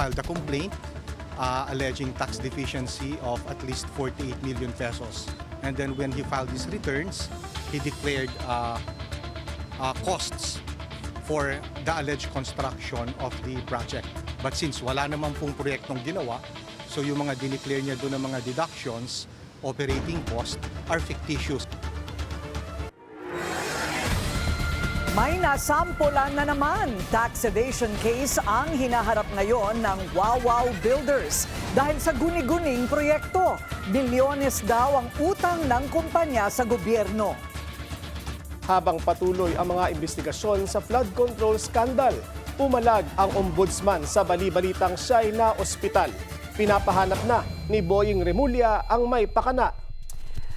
filed a complaint alleging tax deficiency of at least 48 million pesos. And then when he filed his returns, he declared costs for the alleged construction of the project. But since wala naman pong proyektong ginawa, so yung mga dineclare niya doon ng mga deductions, operating cost, are fictitious. May nasampulan na naman. Tax evasion case ang hinaharap ngayon ng Wawaw Builders. Dahil sa guni-guning proyekto, bilyones daw ang utang ng kumpanya sa gobyerno. Habang patuloy ang mga investigasyon sa flood control scandal, umalag ang ombudsman sa bali-balitang siya'y na ospital. Pinapahanap na ni Boying Remulla ang may pakana.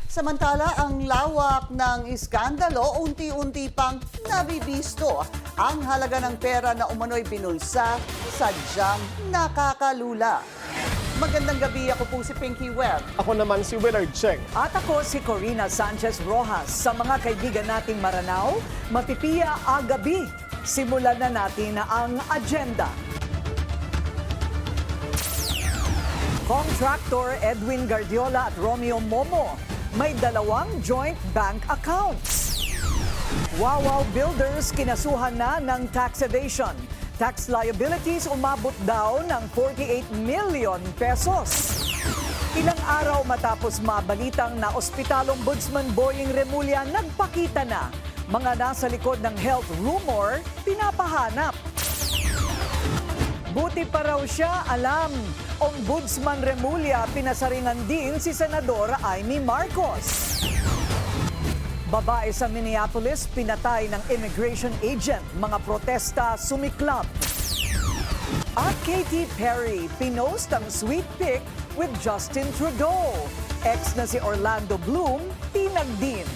Samantala, ang lawak ng iskandalo, unti-unti pang nabibisto. Ang halaga ng pera na umano'y binulsa, sadyang nakakalula. Magandang gabi, ako po si Pinky Webb. Ako naman si Willard Cheng. At ako si Corina Sanchez Rojas. Sa mga kaibigan nating Maranao, Matipiya agabi. Simulan na natin ang agenda. Contractor Edwin Guardiola at Romeo Momo may dalawang joint bank accounts. Wawaw Builders kinasuhan na ng tax evasion. Tax liabilities umabot daw ng 48 million pesos. Ilang araw matapos mabalitang na Ospital Ombudsman Boying Remulla nagpakita na. Mga nasa likod ng health rumor, pinapahanap. Buti pa raw siya alam. Ombudsman Remulla pinasaringan din si Senadora Amy Marcos. Babae sa Minneapolis pinatay ng immigration agent. Mga protesta sumiklab. At Katy Perry pinost ang sweet pic with Justin Trudeau. Ex na si Orlando Bloom, tinag din.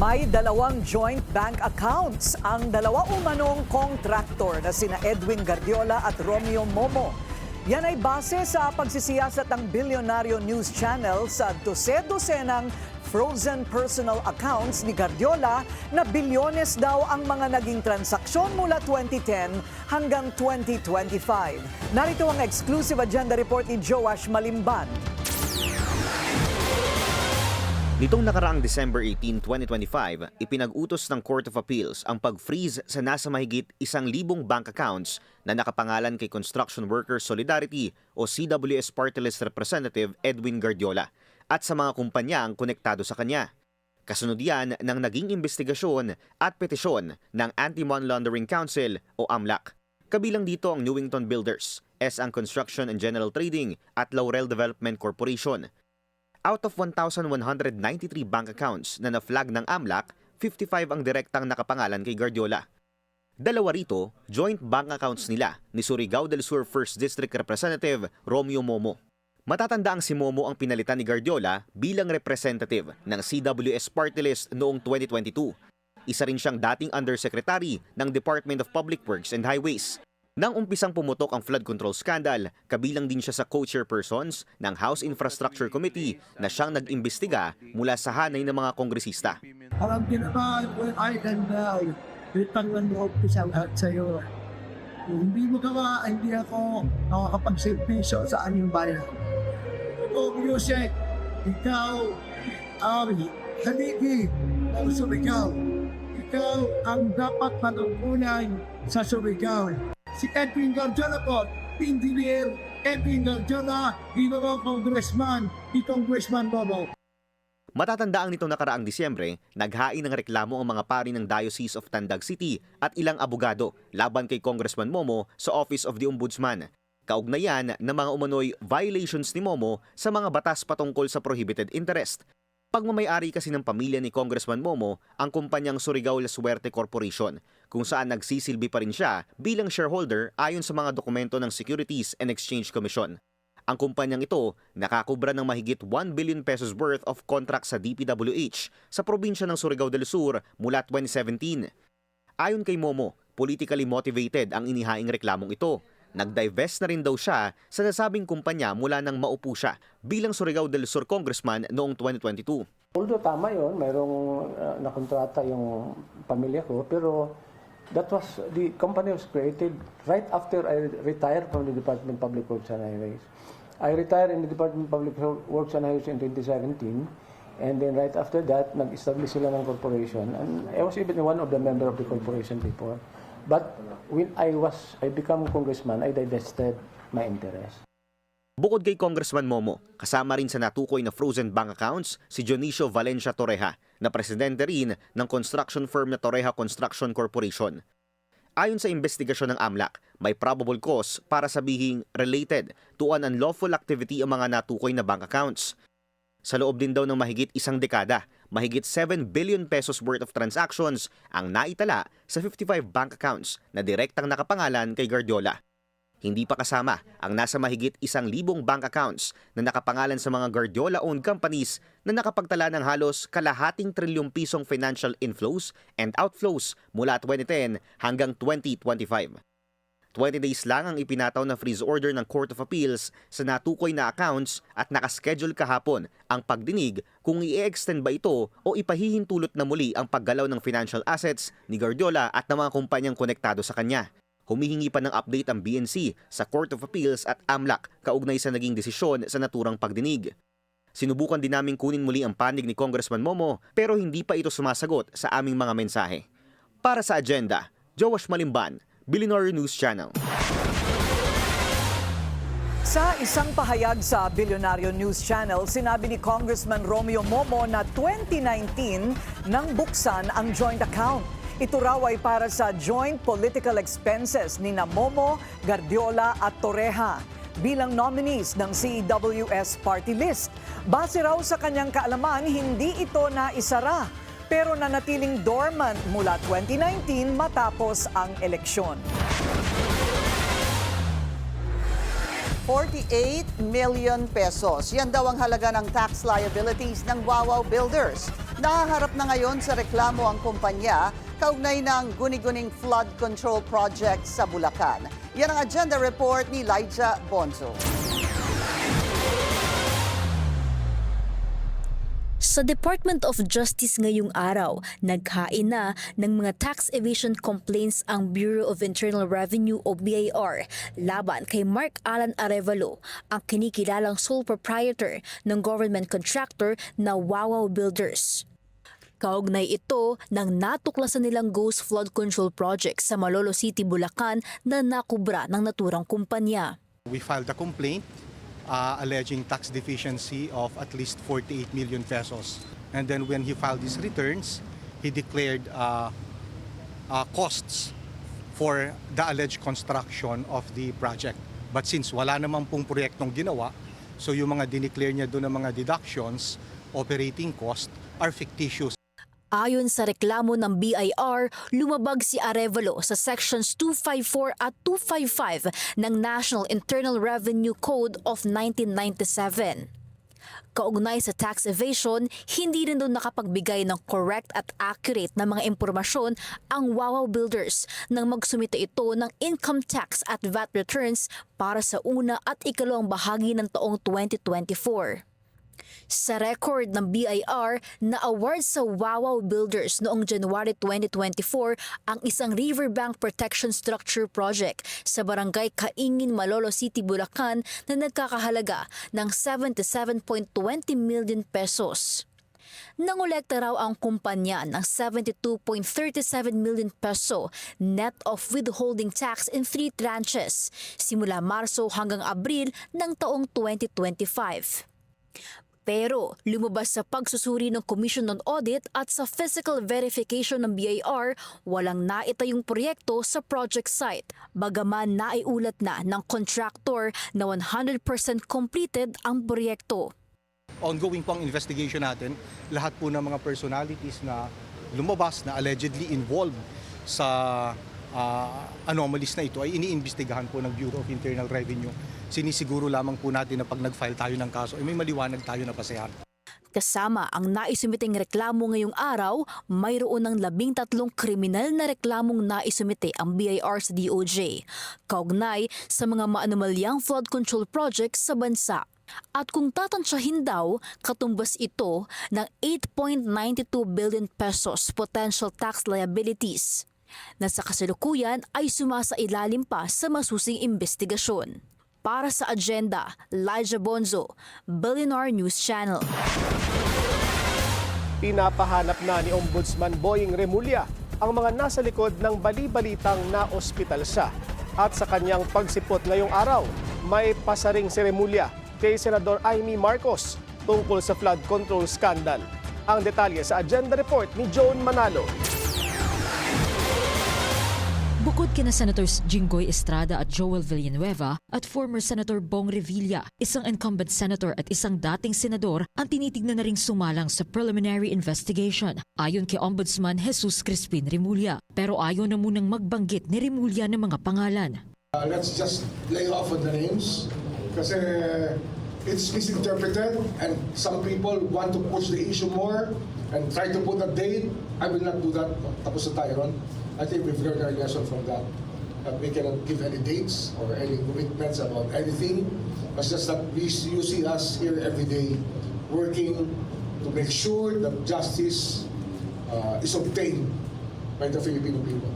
May dalawang joint bank accounts ang dalawa umanong contractor na sina Edwin Guardiola at Romeo Momo. Yan ay base sa pagsisiyasat ng Bilyonaryo News Channel sa dose-dosenang frozen personal accounts ni Guardiola na bilyones daw ang mga naging transaksyon mula 2010 hanggang 2025. Narito ang exclusive agenda report ni Joash Malimban. Nitong nakaraang December 18, 2025, ipinag-utos ng Court of Appeals ang pag-freeze sa nasa mahigit 1,000 bank accounts na nakapangalan kay Construction Workers Solidarity o CWS Party List Representative Edwin Guardiola at sa mga kumpanyang konektado sa kanya. Kasunod yan ng naging investigasyon at petisyon ng Anti-Money Laundering Council o AMLAC. Kabilang dito ang Newington Builders, S.Ang Construction and General Trading at Laurel Development Corporation. Out of 1,193 bank accounts na na-flag ng AMLAC, 55 ang direktang nakapangalan kay Guardiola. Dalawa rito, joint bank accounts nila ni Surigao del Sur 1st District Representative Romeo Momo. Matatanda ang si Momo ang pinalitan ni Guardiola bilang representative ng CWS Party List noong 2022. Isa rin siyang dating undersecretary ng Department of Public Works and Highways. Nang umpisang pumutok ang flood control scandal, kabilang din siya sa co-chairpersons ng House Infrastructure Committee na siyang nag-imbestiga mula sa hanay ng mga kongresista. Alam din naman, I can bitang ng loob ko sa lahat sa'yo. Kung hindi mo gawa, hindi ako nakakapagservisyo sa anyong bayan. O music, ikaw ang haligi ng Surigao. Ikaw ang dapat matungkulan sa Surigao. Si Edwin Guardiola po, engineer Edwin Guardiola, ginawang congressman, Congressman Momo. Matatandaan nitong nakaraang Disyembre, naghain ng reklamo ang mga pari ng Diocese of Tandag City at ilang abogado laban kay Congressman Momo sa Office of the Ombudsman. kaugnayan ng mga umano'y violations ni Momo sa mga batas patungkol sa prohibited interest. Pagmamayari kasi ng pamilya ni Congressman Momo ang kumpanyang Surigao La Suerte Corporation, kung saan nagsisilbi pa rin siya bilang shareholder ayon sa mga dokumento ng Securities and Exchange Commission. Ang kumpanyang ito nakakubra ng mahigit 1 billion pesos worth of contract sa DPWH sa probinsya ng Surigao del Sur mula 2017. Ayon kay Momo, politically motivated ang inihaing reklamong ito. Nag-divest na rin daw siya sa nasabing kumpanya mula nang maupo siya bilang Surigao del Sur congressman noong 2022. Although tama yun, mayroong nakontrata yung pamilya ko, pero the company was created right after I retired from the Department of Public Works and Highways. I retired in the Department of Public Works and Highways in 2017, and then right after that, nag-establish sila ng corporation, and I was even one of the member of the corporation before. But when I become congressman, I divested my interest. Bukod kay Congressman Momo, kasama rin sa natukoy na frozen bank accounts si Dionisio Valencia Torreja, na presidente rin ng construction firm na Torreja Construction Corporation. Ayon sa investigasyon ng AMLAC, may probable cause para sabihing related to an unlawful activity ang mga natukoy na bank accounts. Sa loob din daw ng mahigit isang dekada, mahigit 7 billion pesos worth of transactions ang naitala sa 55 bank accounts na direktang nakapangalan kay Guardiola. Hindi pa kasama ang nasa mahigit 1,000 bank accounts na nakapangalan sa mga Guardiola-owned companies na nakapagtala ng halos kalahating trilyong pisong financial inflows and outflows mula 2010 hanggang 2025. 20 days lang ang ipinataw na freeze order ng Court of Appeals sa natukoy na accounts at nakaschedule kahapon ang pagdinig kung i-extend ba ito o ipahihintulot na muli ang paggalaw ng financial assets ni Guardiola at ng mga kumpanyang konektado sa kanya. Humihingi pa ng update ang BNC sa Court of Appeals at AMLAC kaugnay sa naging desisyon sa naturang pagdinig. Sinubukan din namin kunin muli ang panig ni Congressman Momo pero hindi pa ito sumasagot sa aming mga mensahe. Para sa agenda, Joash Malimban, Billionaire News Channel. Sa isang pahayag sa Billionaire News Channel, sinabi ni Congressman Romeo Momo na 2019 nang buksan ang joint account. Ito raw ay para sa joint political expenses ni Momo, Guardiola at Torreja bilang nominees ng CEWS party list. Base raw sa kanyang kaalaman, hindi ito naisara pero nanatiling dormant mula 2019 matapos ang eleksyon. 48 million pesos. Yan daw ang halaga ng tax liabilities ng Wawaw Builders. Nahaharap na ngayon sa reklamo ang kumpanya kaugnay ng guni-guning flood control project sa Bulacan. Yan ang agenda report ni Lyja Bonzo. Sa Department of Justice ngayong araw, naghain na ng mga tax evasion complaints ang Bureau of Internal Revenue o BIR laban kay Mark Alan Arevalo, ang kinikilalang sole proprietor ng government contractor na Wawaw Builders. Kaugnay ito ng natuklasan nilang ghost flood control project sa Malolo City, Bulacan na nakubra ng naturang kumpanya. We filed a complaint alleging tax deficiency of at least 48 million pesos. And then when he filed his returns, he declared costs for the alleged construction of the project. But since wala naman pong proyektong ginawa, so yung mga dineclare niya doon ng mga deductions, operating cost, are fictitious. Ayon sa reklamo ng BIR, lumabag si Arevalo sa Sections 254 at 255 ng National Internal Revenue Code of 1997. Kaugnay sa tax evasion, hindi rin doon nakapagbigay ng correct at accurate na mga impormasyon ang Wawaw Builders nang magsumite ito ng income tax at VAT returns para sa una at ikalawang bahagi ng taong 2024. Sa record ng BIR, na-award sa Wawaw Builders noong January 2024 ang isang riverbank protection structure project sa barangay Kaingin, Malolo City, Bulacan na nagkakahalaga ng 77.20 million pesos. Nangolekta raw ang kumpanya ng 72.37 million peso net of withholding tax in 3 tranches simula Marso hanggang Abril ng taong 2025. Pero lumabas sa pagsusuri ng Commission on Audit at sa physical verification ng BIR, walang naitayong proyekto sa project site. Bagaman naiulat na ng contractor na 100% completed ang proyekto. Ongoing po ang investigation natin. Lahat po ng mga personalities na lumabas na allegedly involved sa anomalies na ito ay iniimbestigahan po ng Bureau of Internal Revenue. Sinisiguro lamang po natin na pag nag-file tayo ng kaso ay may maliwanag tayo na basehan. Kasama ang naisumiting reklamo ngayong araw, mayroon ng 13 kriminal na reklamong naisumite ang BIR sa DOJ, kaugnay sa mga maanomalyang flood control projects sa bansa. At kung tatansyahin daw, katumbas ito ng 8.92 billion pesos potential tax liabilities na sa kasalukuyan ay sumasailalim pa sa masusing investigasyon. Para sa Agenda, Elijah Bonzo, Billionaire News Channel. Pinapahanap na ni Ombudsman Boying Remulla ang mga nasa likod ng bali-balitang na-ospital siya. At sa kanyang pagsipot ngayong araw, may pasaring si Remulla kay Senador Amy Marcos tungkol sa flood control scandal. Ang detalye sa Agenda Report ni Joan Manalo. Bukod kina Senators Jinggoy Estrada at Joel Villanueva at former Senator Bong Revilla, isang incumbent senator at isang dating senador ang tinitignan na ring sumalang sa preliminary investigation ayon kay Ombudsman Jesus Crispin Remulla. Pero ayaw na munang magbanggit ni Remulla ng mga pangalan. Let's just lay off on the names kasi it's misinterpreted and some people want to push the issue more and try to put a date. I will not do that. Tapos na tayo ron. I think we've learned our lesson from that. That we cannot give any dates or any commitments about anything. It's just that you see us here every day working to make sure that justice is obtained by the Filipino people.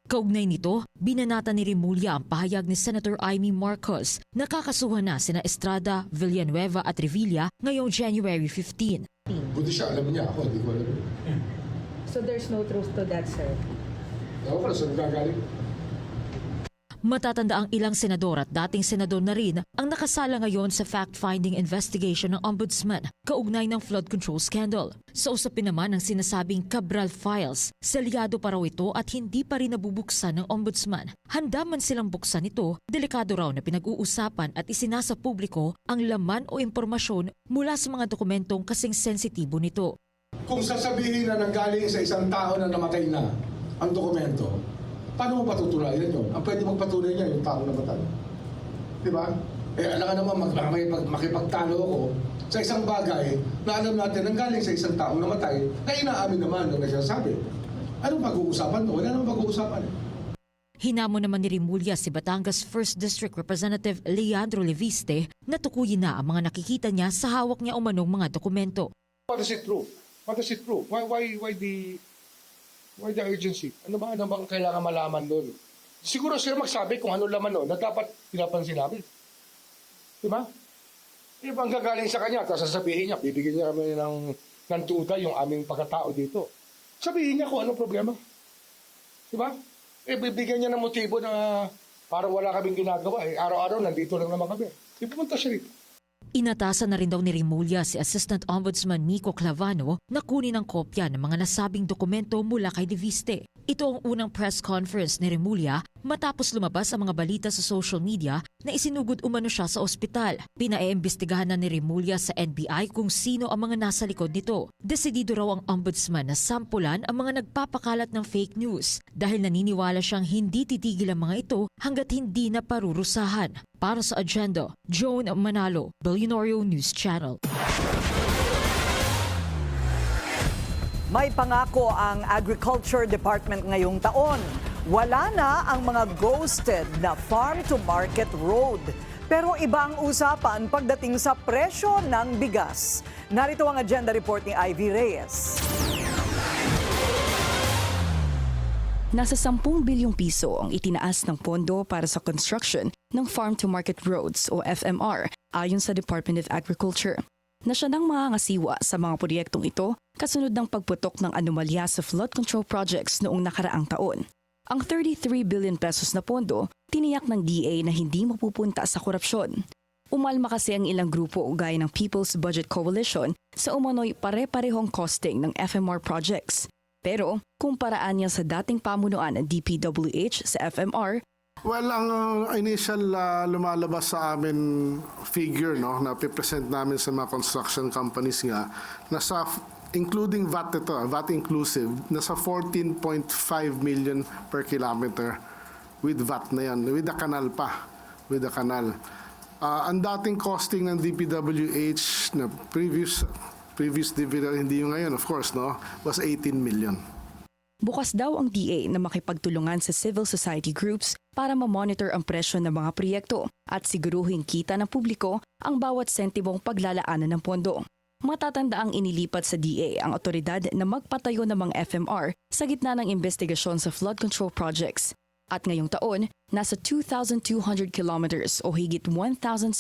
Kaugnay nito, binanata ni Remulla ang pahayag ni Senator Amy Marcos na kakasuhan na sina Estrada, Villanueva at Revilla ngayong January 15. Buti siya, alam niya ako, hindi ko alam. So there's no truth to that, sir? Ako pala, saan gagaling? Matatanda ang ilang senador at dating senador na rin ang nakasala ngayon sa fact-finding investigation ng Ombudsman kaugnay ng flood control scandal. Sa usapin naman ng sinasabing Cabral Files, selyado pa raw ito at hindi pa rin nabubuksan ng Ombudsman. Handa man silang buksan ito, delikado raw na pinag-uusapan at isinasa publiko ang laman o impormasyon mula sa mga dokumentong kasing sensitibo nito. Kung sasabihin na nanggaling sa isang tao na namatay na ang dokumento, paano mo patutunayan yun? Ang pwede magpatunay niya yung tao namatay. Di ba? Alam ka naman, makipagtalo ako sa isang bagay na alam natin nanggaling sa isang tao namatay na inaamin naman ng nagsasabi. Anong pag-uusapan to? Wala namang pag-uusapan. Hinamon naman ni Remulla si Batangas 1st District Representative Leandro Leviste na tukuyin na ang mga nakikita niya sa hawak niya umanong mga dokumento. What is it true? What is it true? Why the urgency? Ano bang kailangan malaman doon? Siguro sila magsabi kung ano laman doon na dapat pinapansin namin. Diba? Di ba ang gagaling sa kanya, tapos sasabihin niya, bibigyan niya kami ng tuta yung aming pagkatao dito. Sabihin niya kung anong problema. Diba? Bibigyan niya ng motibo na para wala kaming ginagawa. Araw-araw nandito lang naman kami. Di pumunta siya rito. Inatasan na rin daw ni Remulla si Assistant Ombudsman Miko Clavano na kunin ang kopya ng mga nasabing dokumento mula kay Leviste. Ito ang unang press conference ni Remulla matapos lumabas ang mga balita sa social media na isinugod umano siya sa ospital. Pinaiimbestigahan na ni Remulla sa NBI kung sino ang mga nasa likod nito. Desidido raw ang ombudsman na sampulan ang mga nagpapakalat ng fake news dahil naniniwala siyang hindi titigil ang mga ito hanggat hindi na parurusahan. Para sa Agenda, Joan Manalo, Billionaire News Channel. May pangako ang Agriculture Department ngayong taon. Wala na ang mga ghosted na farm-to-market road. Pero iba ang usapan pagdating sa presyo ng bigas. Narito ang Agenda Report ni Ivy Reyes. Nasa 10 bilyong piso ang itinaas ng pondo para sa construction ng Farm-to-Market Roads o FMR ayon sa Department of Agriculture. Na siya nang mangangasiwa sa mga proyektong ito kasunod ng pagputok ng anomalya sa flood control projects noong nakaraang taon. Ang 33 billion pesos na pondo tiniyak ng DA na hindi mapupunta sa korupsyon. Umalma kasi ang ilang grupo gaya ng People's Budget Coalition sa umano'y pare-parehong costing ng FMR projects. Pero kumparaan niya sa dating pamunuan ng DPWH sa FMR, Well, ang initial lumalabas sa amin figure na pipresent namin sa mga construction companies nga, nasa, including VAT ito, VAT inclusive, nasa 14.5 million per kilometer with VAT na yan, with the canal pa, with the canal. Ang dating costing ng DPWH na previous DPWH, hindi yung ngayon of course, was 18 million. bukas daw ang DA na makipagtulungan sa civil society groups para ma-monitor ang presyo ng mga proyekto at siguruhin kita ng publiko ang bawat sentimong paglalaanan ng pondo. Matatanda ang inilipat sa DA ang otoridad na magpatayo ng mga FMR sa gitna ng investigasyon sa flood control projects. At ngayong taon, nasa 2,200 kilometers o higit 1,600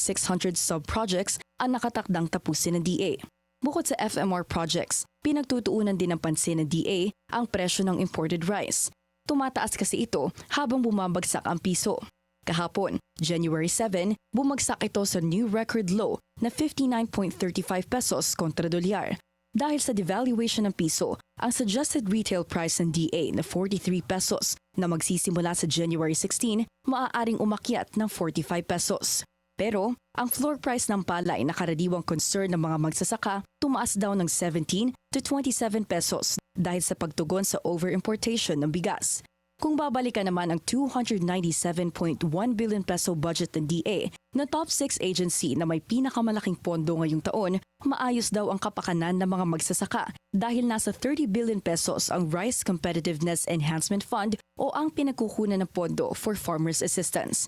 sub-projects ang nakatakdang tapusin ng DA. Bukod sa FMR projects, pinagtutuunan din ng pansin ng DA ang presyo ng imported rice. Tumataas kasi ito habang bumabagsak ang piso. Kahapon, January 7, bumagsak ito sa new record low na 59.35 pesos kontra dolyar. Dahil sa devaluation ng piso, ang suggested retail price ng DA na 43 pesos na magsisimula sa January 16, maaaring umakyat ng 45 pesos. Pero ang floor price ng palay na karaniwang concern ng mga magsasaka tumaas daw ng 17 to 27 pesos dahil sa pagtugon sa over-importation ng bigas. Kung babalikan naman ang 297.1 billion peso budget ng DA na top 6 agency na may pinakamalaking pondo ngayong taon, maayos daw ang kapakanan ng mga magsasaka dahil nasa 30 billion pesos ang Rice Competitiveness Enhancement Fund o ang pinagkukunan ng pondo for farmers' assistance.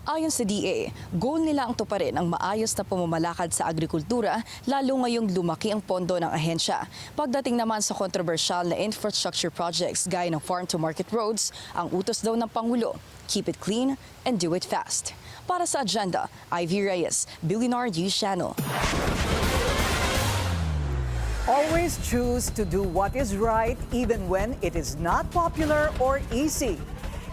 Ayon sa DA, goal nila ang tuparin ang maayos na pamamalakad sa agrikultura lalo ngayong lumaki ang pondo ng ahensya. Pagdating naman sa kontrobersyal na infrastructure projects gaya ng farm-to-market roads, ang utos daw ng Pangulo, keep it clean and do it fast. Para sa Agenda, Ivy Reyes, Billionaire News Channel. Always choose to do what is right even when it is not popular or easy.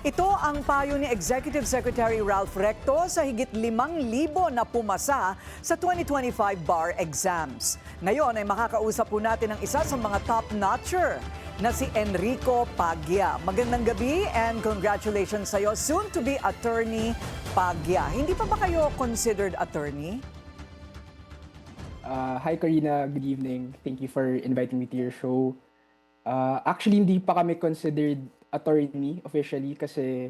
Ito ang payo ni Executive Secretary Ralph Recto sa higit 5,000 na pumasa sa 2025 bar exams. Ngayon ay makakausap po natin ang isa sa mga top-notcher na si Enrico Paggia. Magandang gabi and congratulations sa iyo, soon-to-be attorney Paggia. Hindi pa ba kayo considered attorney? Hi Karina, good evening. Thank you for inviting me to your show. Actually, hindi pa kami considered attorney officially kasi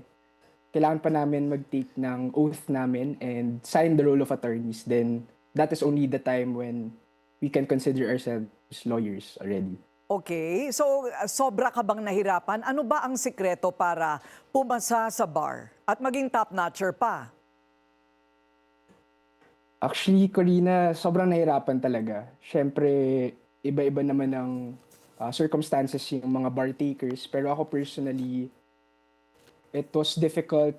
kailangan pa namin mag-take ng oath namin and sign the role of attorneys. Then that is only the time when we can consider ourselves lawyers already. Okay, so sobra ka bang nahirapan? Ano ba ang sikreto para pumasa sa bar at maging top-notcher pa? Actually, Corina, sobrang nahirapan talaga. Siyempre, iba-iba naman ang circumstances yung mga bar takers. Pero ako personally, it was difficult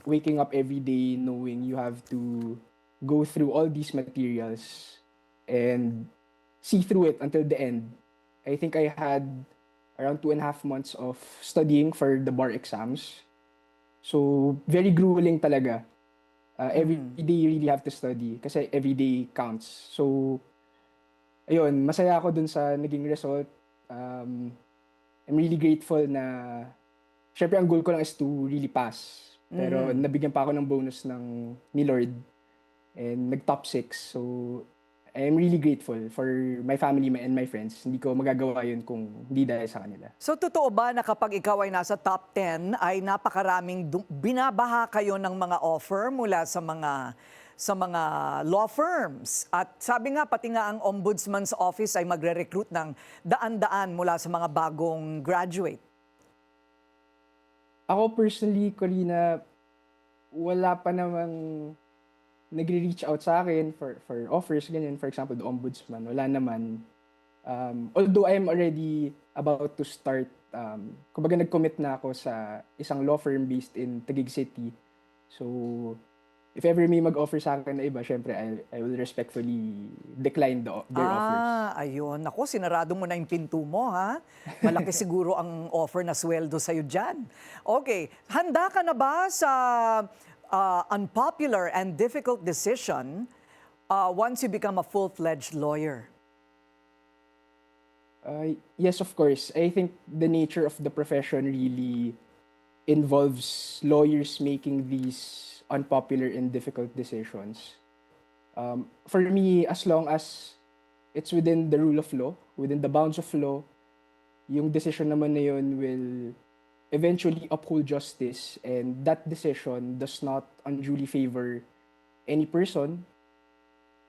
waking up every day knowing you have to go through all these materials and see through it until the end. I think I had around 2.5 months of studying for the bar exams. So, very grueling talaga. Every day you really have to study kasi every day counts. So, ayun, masaya ako dun sa naging result. I'm really grateful na, syempre ang goal ko lang is to really pass. Pero nabigyan pa ako ng bonus ni Lord and nag-top 6. So, I'm really grateful for my family and my friends. Hindi ko magagawa yun kung hindi dahil sa kanila. So totoo ba na kapag ikaw ay nasa top 10 ay napakaraming binabaha kayo ng mga offer mula sa mga law firms? At sabi nga pati nga ang Ombudsman's Office ay magre-recruit ng daan-daan mula sa mga bagong graduate. Ako personally, Corina, wala pa namang nagre-reach out sa akin for offers, ganyan. For example, the Ombudsman, wala naman. Although I'm already about to start, kumbaga nag-commit na ako sa isang law firm based in Taguig City. So, if ever may mag-offer sa akin na iba, syempre, I will respectfully decline their offers. Ayun. Naku, sinarado mo na yung pinto mo, ha? Malaki siguro ang offer na sweldo sa'yo dyan. Okay. Handa ka na ba sa unpopular and difficult decision once you become a full-fledged lawyer? Yes, of course. I think the nature of the profession really involves lawyers making these unpopular and difficult decisions. For me, as long as it's within the rule of law, within the bounds of law, yung decision naman na yun will eventually uphold justice, and that decision does not unduly favor any person,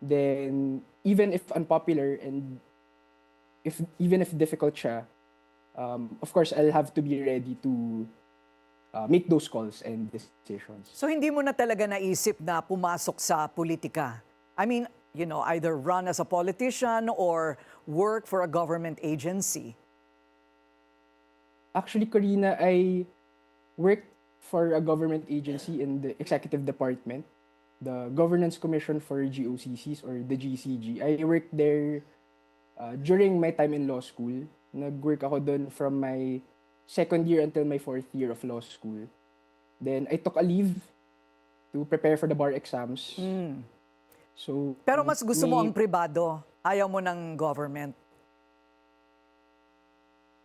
then even if unpopular and even if difficult siya, of course, I'll have to be ready to make those calls and decisions. So hindi mo na talaga naisip na pumasok sa politika? I mean, you know, either run as a politician or work for a government agency? Actually, Corina, I worked for a government agency in the executive department, the Governance Commission for GOCCs or the GCG. I worked there during my time in law school. Nag-work ako doon from my second year until my fourth year of law school. Then I took a leave to prepare for the bar exams. So, Pero mas gusto mo ang pribado, ayaw mo ng government?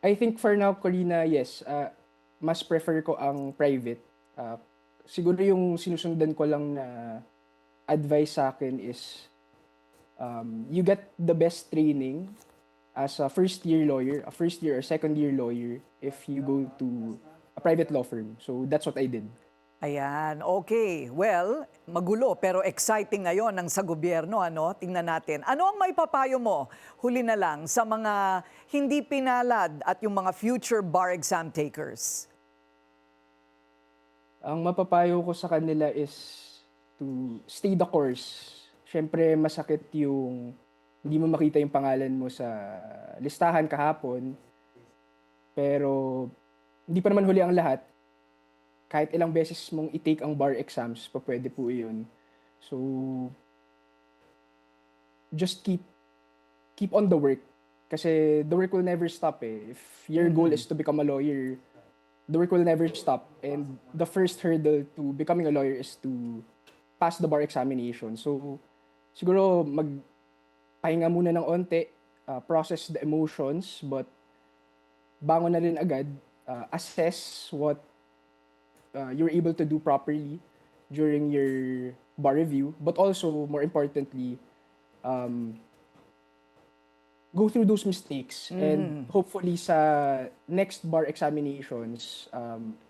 I think for now, Corina, yes. Mas prefer ko ang private. Siguro yung sinusundan ko lang na advice sa akin is you get the best training as a first-year lawyer, a first-year or second-year lawyer if you go to a private law firm. So that's what I did. Ayan, okay. Well, magulo pero exciting ngayon ang sa gobyerno, ano? Tingnan natin. Ano ang maipapayo mo, huli na lang, sa mga hindi pinalad at yung mga future bar exam takers? Ang mapapayo ko sa kanila is to stay the course. Siyempre, masakit yung hindi mo makita yung pangalan mo sa listahan kahapon. Pero hindi pa naman huli ang lahat. Kahit ilang beses mong i-take ang bar exams, pa pwede po yun. So, just keep on the work. Kasi the work will never stop eh. If your goal is to become a lawyer, the work will never stop. And the first hurdle to becoming a lawyer is to pass the bar examination. So, siguro magpahinga muna ng onte, process the emotions, but bangon na rin agad, assess what you're able to do properly during your bar review, but also, more importantly, go through those mistakes and hopefully sa next bar examinations,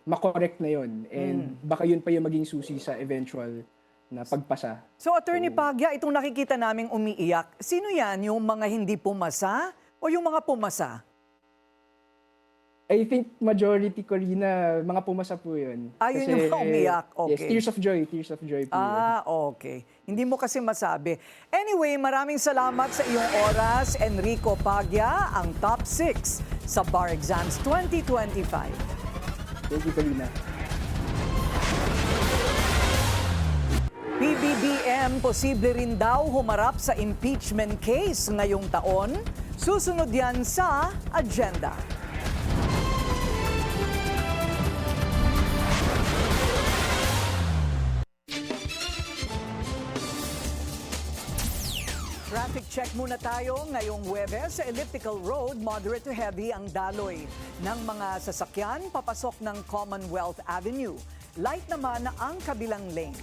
makorek na yun and baka yun pa yung maging susi sa eventual na pagpasa. So, Attorney Pagya, itong nakikita naming umiiyak, sino yan? Yung mga hindi pumasa o yung mga pumasa? I think majority, Corina, mga pumasa po yun. Yun yung mga umiyak. Okay. Yes, tears of joy po yun. Okay. Hindi mo kasi masabi. Anyway, maraming salamat sa iyong oras, Enrico Pagya, ang top 6 sa Bar Exams 2025. Thank you, Corina. PBBM posible rin daw humarap sa impeachment case ngayong taon. Susunod yan sa agenda. Traffic check muna tayo ngayong Huwebes sa Elliptical Road. Moderate to heavy ang daloy ng mga sasakyan papasok ng Commonwealth Avenue. Light naman ang kabilang lane.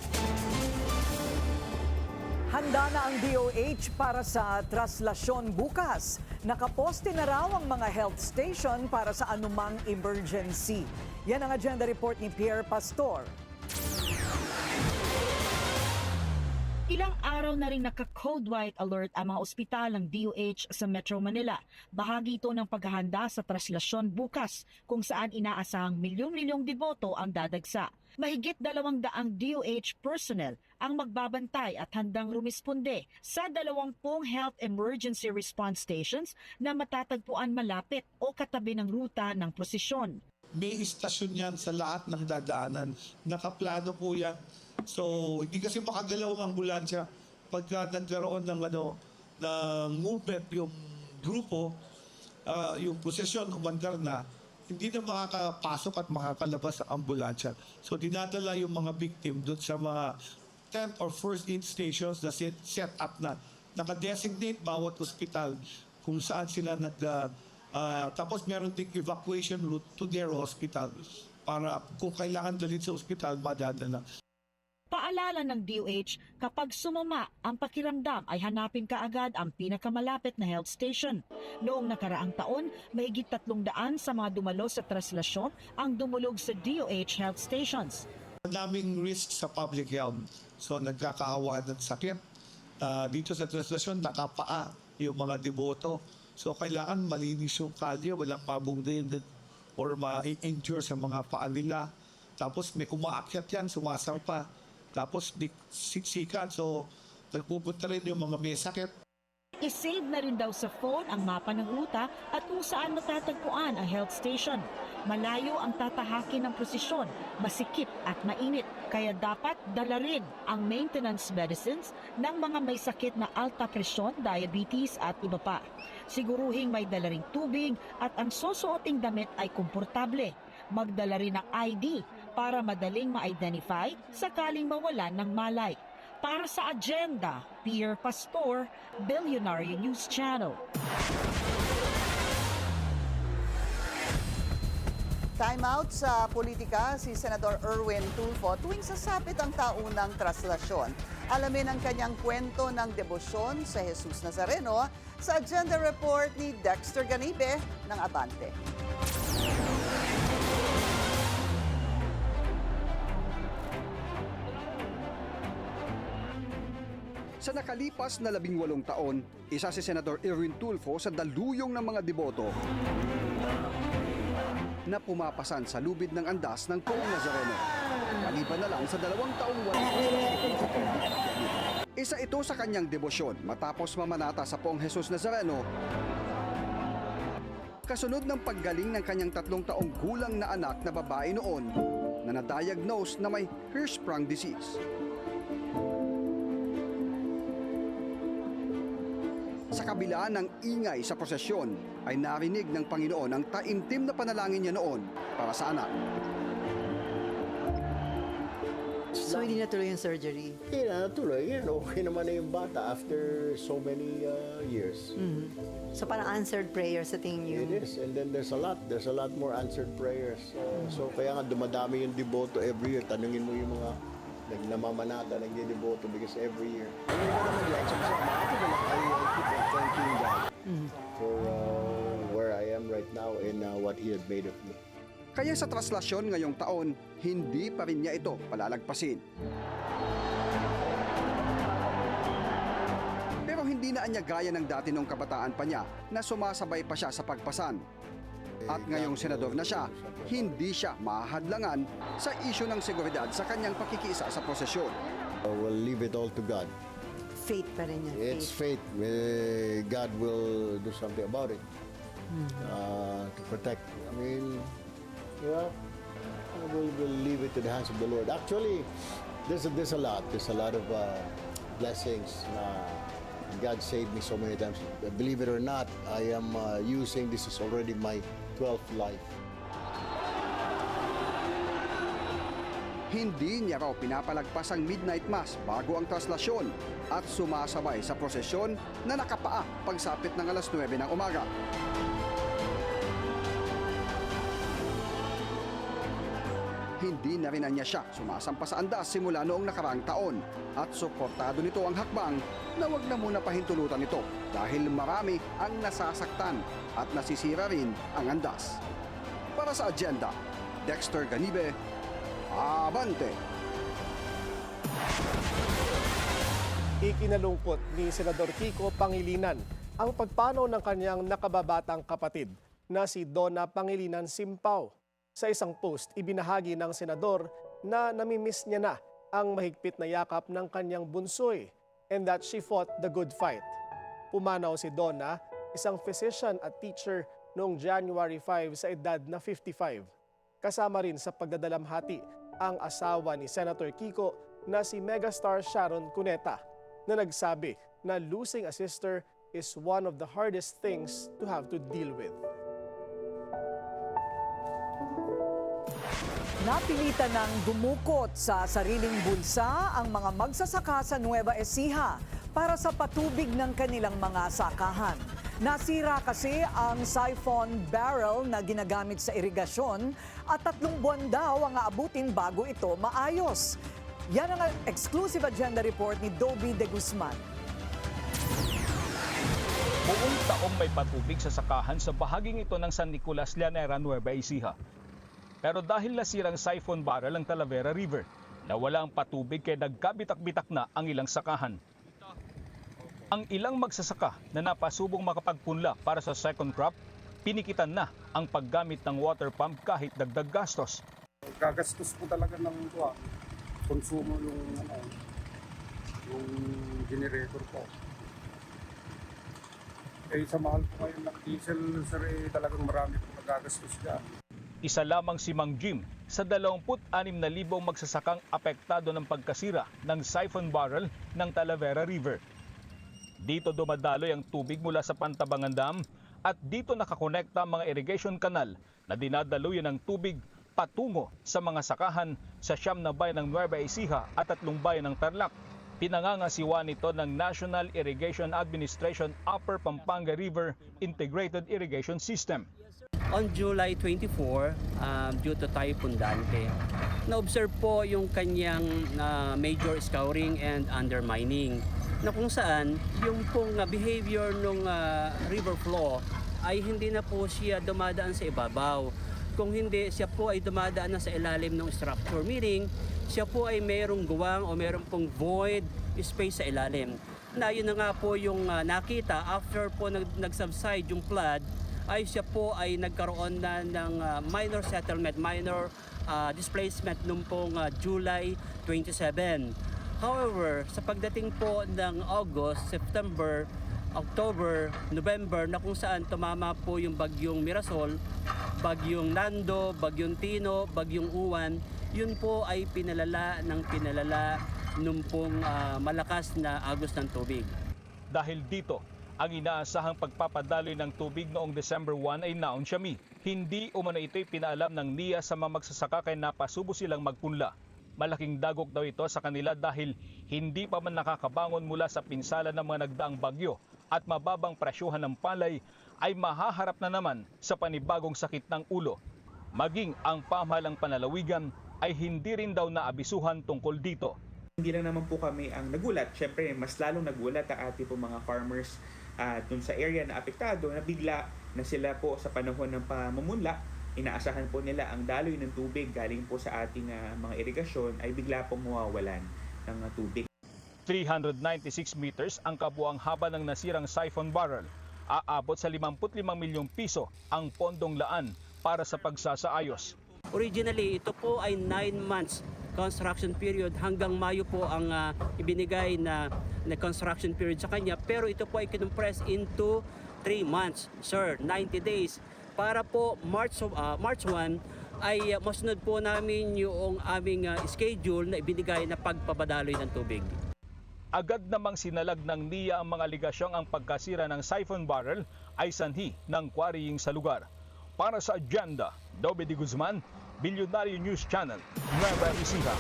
Handa na ang DOH para sa traslasyon bukas. Nakaposte na raw ang mga health station para sa anumang emergency. Yan ang agenda report ni Pierre Pastor. Ilang araw na rin naka-code white alert ang mga ospital ng DOH sa Metro Manila. Bahagi ito ng paghahanda sa traslasyon bukas kung saan inaasahang milyong-milyong deboto ang dadagsa. Mahigit 200 DOH personnel ang magbabantay at handang rumisponde sa 20 health emergency response stations na matatagpuan malapit o katabi ng ruta ng prosesyon. May istasyon yan sa lahat ng dadaanan. Nakaplano po yan. So, hindi kasi makagalaw ang ambulansya pagka nagkaroon ng ng movement yung grupo, yung prosesyon umandar na, hindi na makakapasok at makakalabas sa ambulansya. So dinadala yung mga victim doon sa mga 10th or first aid stations na set up na. Naka-designate bawat hospital kung saan sila tapos meron ding evacuation route to their hospital para kung kailangan dalhin sa hospital, madadala. Paalala ng DOH, kapag sumama ang pakiramdam ay hanapin kaagad ang pinakamalapit na health station. Noong nakaraang taon, mahigit 300 sa mga dumalo sa traslasyon ang dumulog sa DOH health stations. Daming risk sa public health. So nagkakahawa ng sakit. Dito sa traslasyon, nakapaa yung mga deboto. So kailangan malinis yung kalye, walang pabungdin or ma-injure sa mga paa nila. Tapos may umaakyat yan, sumasampa. Tapos siksikan, so nagpupunta rin yung mga may sakit. I-save na rin daw sa phone ang mapa ng ruta at kung saan matatagpuan ang health station. Malayo ang tatahakin ng prosesyon, masikip at mainit. Kaya dapat dala rin ang maintenance medicines ng mga may sakit na alta presyon, diabetes at iba pa. Siguruhing may dala ring tubig at ang susuoting damit ay komportable. Magdala rin ng ID para madaling ma-identify sakaling mawalan ng malay. Para sa agenda, Pierre Pastor, Billionaire News Channel. Time out sa politika si Senador Erwin Tulfo tuwing sasapit ang taunang traslasyon. Alamin ang kanyang kwento ng debosyon sa Jesus Nazareno sa agenda report ni Dexter Ganibe ng Abante. Sa nakalipas na 18 taon, isa si Senador Erwin Tulfo sa daluyong ng mga deboto na pumapasan sa lubid ng andas ng Poong Nazareno. Maliban na lang sa 2 taong walang isa ito sa kanyang debosyon matapos mamanata sa Poong Jesus Nazareno. Kasunod ng paggaling ng kanyang 3 taong gulang na anak na babae noon na na-diagnose na may Hirschsprung disease. Sa kabila ng ingay sa prosesyon, ay narinig ng Panginoon ang taimtim na panalangin niya noon para sa anak. So hindi natuloy yung surgery? Hindi na natuloy. Okay naman na yung bata after so many years. So parang answered prayer sa tingin niyo? It is. And then there's a lot more answered prayers. So kaya nga dumadami yung deboto every year. Tanungin mo yung mga namamanata, nagdideboto because every year. I keep on thanking God for where I am right now and what He had made of me. Kaya sa traslasyon ngayong taon, hindi pa rin niya ito palalagpasin. Pero hindi na niya gaya ng dati nung kabataan pa niya na sumasabay pa siya sa pagpasan. At ngayong senador na siya, hindi siya mahadlangan sa isyu ng seguridad sa kanyang pakikiisa sa prosesyon. We'll leave it all to God. Faith pa rin yan. It's faith. God will do something about it to protect. I mean, we'll leave it to the hands of the Lord. Actually, there's a lot. There's a lot of blessings. God saved me so many times. Believe it or not, I am using this is already my 12th life. Hindi niya raw pinapalagpas ang midnight mass bago ang traslasyon at sumasabay sa prosesyon na nakapaa pagsapit ng alas 9 ng umaga. Hindi na rin niya siya sumasampa sa andas simula noong nakaraang taon at suportado nito ang hakbang na wag na muna pahintulutan ito dahil marami ang nasasaktan at nasisira rin ang andas. Para sa agenda, Dexter Ganibe, Abante! Ikinalungkot ni Senador Kiko Pangilinan ang pagpanaw ng kanyang nakababatang kapatid na si Donna Pangilinan Simpao. Sa isang post, ibinahagi ng senador na namimiss niya na ang mahigpit na yakap ng kanyang bunsoy and that she fought the good fight. Pumanaw si Donna, isang physician at teacher noong January 5 sa edad na 55. Kasama rin sa pagdadalamhati ang asawa ni Senator Kiko na si megastar Sharon Cuneta na nagsabi na losing a sister is one of the hardest things to have to deal with. Napilitan ng dumukot sa sariling bulsa ang mga magsasaka sa Nueva Ecija para sa patubig ng kanilang mga sakahan. Nasira kasi ang siphon barrel na ginagamit sa irigasyon at 3 buwan daw ang aabutin bago ito maayos. Yan ang exclusive agenda report ni Dobby de Guzman. Buong taong may patubig sa sakahan sa bahaging ito ng San Nicolas, Llanera, Nueva Ecija. Pero dahil nasirang siphon barrel ang Talavera River, nawala ang patubig kaya nagkabitak-bitak na ang ilang sakahan. Ang ilang magsasaka na napasubong makapagpunla para sa second crop, pinikitan na ang paggamit ng water pump kahit dagdag gastos. Gagastos po talaga ng konsumo yung generator po. Eh sa mahal po ngayon ng diesel, sir, talagang marami po nagagastos dyan. Isa lamang si Mang Jim sa 26,000 magsasakang apektado ng pagkasira ng siphon barrel ng Talavera River. Dito dumadaloy ang tubig mula sa Pantabangan Dam at dito nakakonekta ang mga irrigation canal na dinadaluyan ng tubig patungo sa mga sakahan sa 9 na bayan ng Nueva Ecija at 3 bayan ng Tarlac. Pinangangasiwa nito ng National Irrigation Administration Upper Pampanga River Integrated Irrigation System. On July 24, due to Typhoon Dante, na-observe po yung kanyang major scouring and undermining na kung saan yung pong behavior ng river flow ay hindi na po siya dumadaan sa ibabaw. Kung hindi, siya po ay dumadaan na sa ilalim ng structure, meaning siya po ay mayroong guwang o mayroong pong void space sa ilalim. Na yun na nga po yung nakita after po nag-subside yung flood, ay siya po ay nagkaroon na ng minor settlement, minor displacement noong pong July 27. However, sa pagdating po ng August, September, October, November na kung saan tumama po yung bagyong Mirasol, bagyong Nando, bagyong Tino, bagyong Uwan, yun po ay pinalala nung pong malakas na agos ng tubig. Dahil dito, ang inaasahang pagpapadaloy ng tubig noong December 1 ay naon siyami. Hindi umano ito'y pinaalam ng NIA sa mga magsasaka kaya napasubo silang magpunla. Malaking dagok daw ito sa kanila dahil hindi pa man nakakabangon mula sa pinsala ng mga nagdaang bagyo at mababang presyuhan ng palay ay mahaharap na naman sa panibagong sakit ng ulo. Maging ang pamahalang panlalawigan ay hindi rin daw naabisuhan tungkol dito. Hindi lang naman po kami ang nagulat. Siyempre, mas lalong nagulat ang ating po mga farmers dun sa area na apektado na bigla na sila po sa panahon ng pamamunla, inaasahan po nila ang daloy ng tubig galing po sa ating mga irigasyon ay bigla pong mawawalan ng tubig. 396 meters ang kabuang haba ng nasirang siphon barrel. Aabot sa 55 milyong piso ang pondong laan para sa pagsasaayos. Originally, ito po ay 9 months construction period. Hanggang Mayo po ang ibinigay na construction period sa kanya. Pero ito po ay kinumpress into 3 months, sir, 90 days. Para po March 1 ay masunod po namin yung aming schedule na ibinigay na pagpapadaloy ng tubig. Agad namang sinalag ng NIA ang mga aligasyong ang pagkasira ng siphon barrel ay sanhi ng quarrying sa lugar. Para sa agenda, Dobby de Guzman, Billionario News Channel, Nueva Ecija.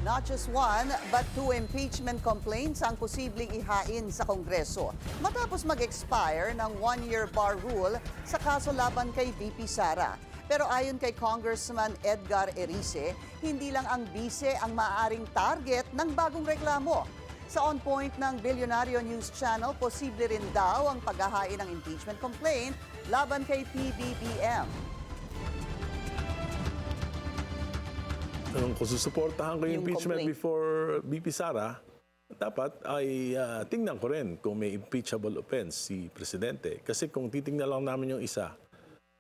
Not just one, but 2 impeachment complaints ang posibleng ihain sa Kongreso matapos mag-expire ng 1-year bar rule sa kaso laban kay VP Sara. Pero ayon kay Congressman Edgar Erice, hindi lang ang bise ang maaaring target ng bagong reklamo. Sa On Point ng Billionario News Channel, posible rin daw ang paghahain ng impeachment complaint laban kay PBBM. Kung susuportahan ko yung impeachment before VP Sara, dapat ay tingnan ko rin kung may impeachable offense si Presidente. Kasi kung titingnan lang namin yung isa,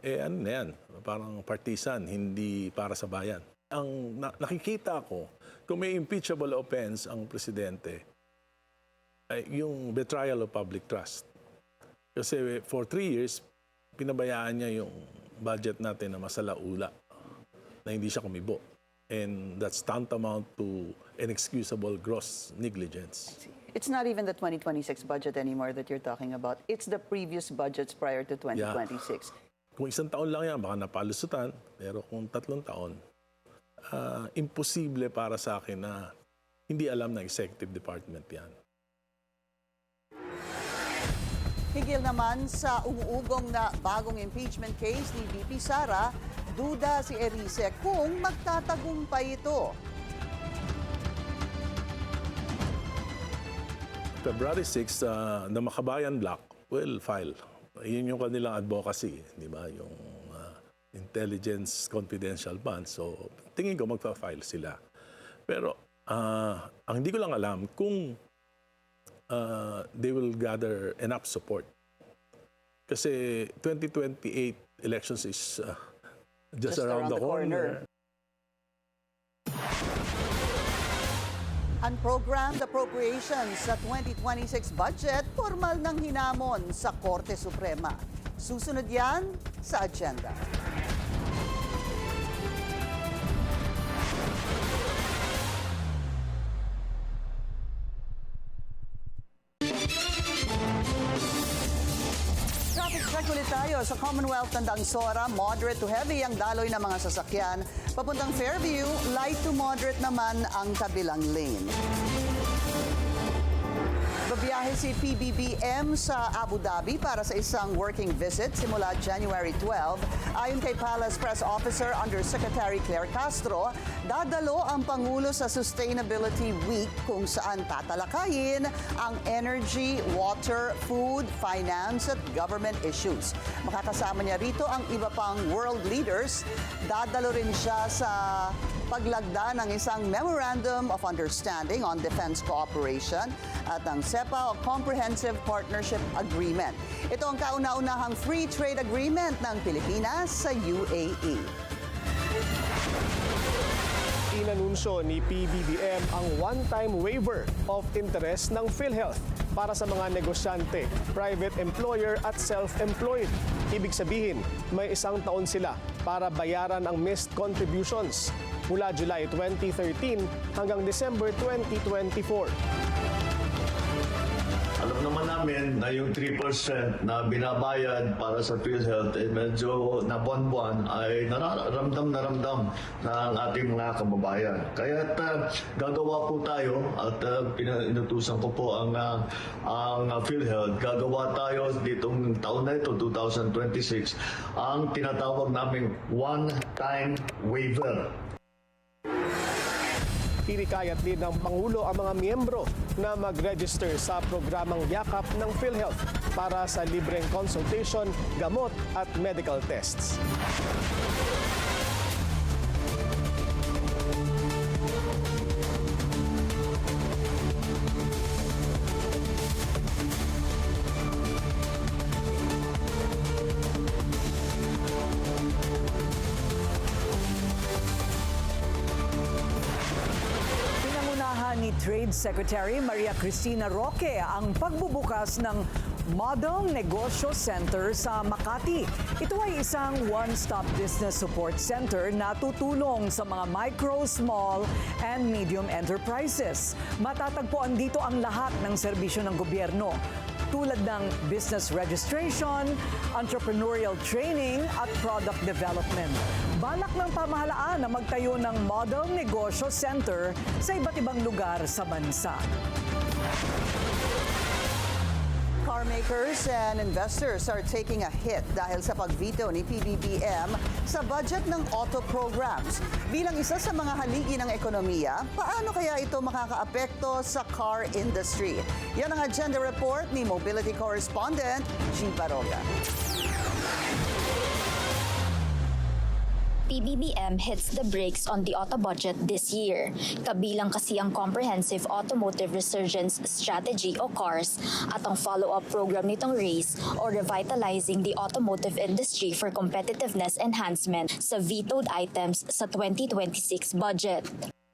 ano na yan, parang partisan, hindi para sa bayan. Ang nakikita ko, kung may impeachable offense ang Presidente, ay yung betrayal of public trust. Kasi for 3 years, pinabayaan niya yung budget natin na masalaula, na hindi siya kumibo. And that's tantamount to inexcusable gross negligence. It's not even the 2026 budget anymore that you're talking about. It's the previous budgets prior to 2026. Kung 1 taon lang yan, baka napalusutan. Pero kung 3 taon, imposible para sa akin na hindi alam ng executive department yan. Higil naman sa umuugong na bagong impeachment case ni VP Sara, duda si Erice kung magtatagumpay ito. February 6, the Makabayan Bloc will file. Yun yung kanilang advocacy, di ba? Yung intelligence confidential fund. So, tingin ko magpa-file sila. Pero, ang hindi ko lang alam kung they will gather enough support. Kasi 2028 elections is just around the corner. Unprogrammed appropriations sa 2026 budget, formal ng hinamon sa Korte Suprema. Susunod yan sa agenda. Traffic check ulit tayo sa Commonwealth Tandang Sora. Moderate to heavy ang daloy ng mga sasakyan. Papuntang Fairview, light to moderate naman ang kabilang lane. Babiyahe si PBBM sa Abu Dhabi para sa isang working visit simula January 12. Ayon kay Palace Press Officer Undersecretary Claire Castro, dadalo ang Pangulo sa Sustainability Week kung saan tatalakayin ang energy, water, food, finance at government issues. Makakasama niya rito ang iba pang world leaders. Dadalo rin siya sa paglagda ng isang Memorandum of Understanding on Defense Cooperation at ang CEPA o Comprehensive Partnership Agreement. Ito ang kauna-unahang free trade agreement ng Pilipinas sa UAE. Inanunsyo ni PBBM ang one-time waiver of interest ng PhilHealth para sa mga negosyante, private employer at self-employed. Ibig sabihin, may 1 taon sila para bayaran ang missed contributions mula July 2013 hanggang December 2024. Alam naman namin na yung 3% na binabayad para sa PhilHealth medyo na buwan-buwan ay nararamdam ng ating mga kababayan. Kaya gagawa po tayo at inutusan ko po ang PhilHealth. Gagawa tayo ditong taon na ito, 2026, ang tinatawag naming one-time waiver. Tinikayat din ng Pangulo ang mga miyembro na mag-register sa programang Yakap ng PhilHealth para sa libreng consultation, gamot at medical tests. Ni Trade Secretary Maria Cristina Roque ang pagbubukas ng Model Negosyo Center sa Makati. Ito ay isang one-stop business support center na tutulong sa mga micro, small, and medium enterprises. Matatagpuan dito ang lahat ng serbisyo ng gobyerno, tulad ng business registration, entrepreneurial training at product development. Balak ng pamahalaan na magtayo ng Model Negosyo Center sa iba't ibang lugar sa bansa. Car makers and investors are taking a hit dahil sa pagveto ni PBBM sa budget ng auto programs. Bilang isa sa mga haligi ng ekonomiya, paano kaya ito makakaapekto sa car industry? Yan ang agenda report ni Mobility Correspondent G. Baroga. PBBM hits the brakes on the auto budget this year. Kabilang kasi ang Comprehensive Automotive Resurgence Strategy o CARS at ang follow-up program nitong RACE o Revitalizing the Automotive Industry for Competitiveness Enhancement sa vetoed items sa 2026 budget.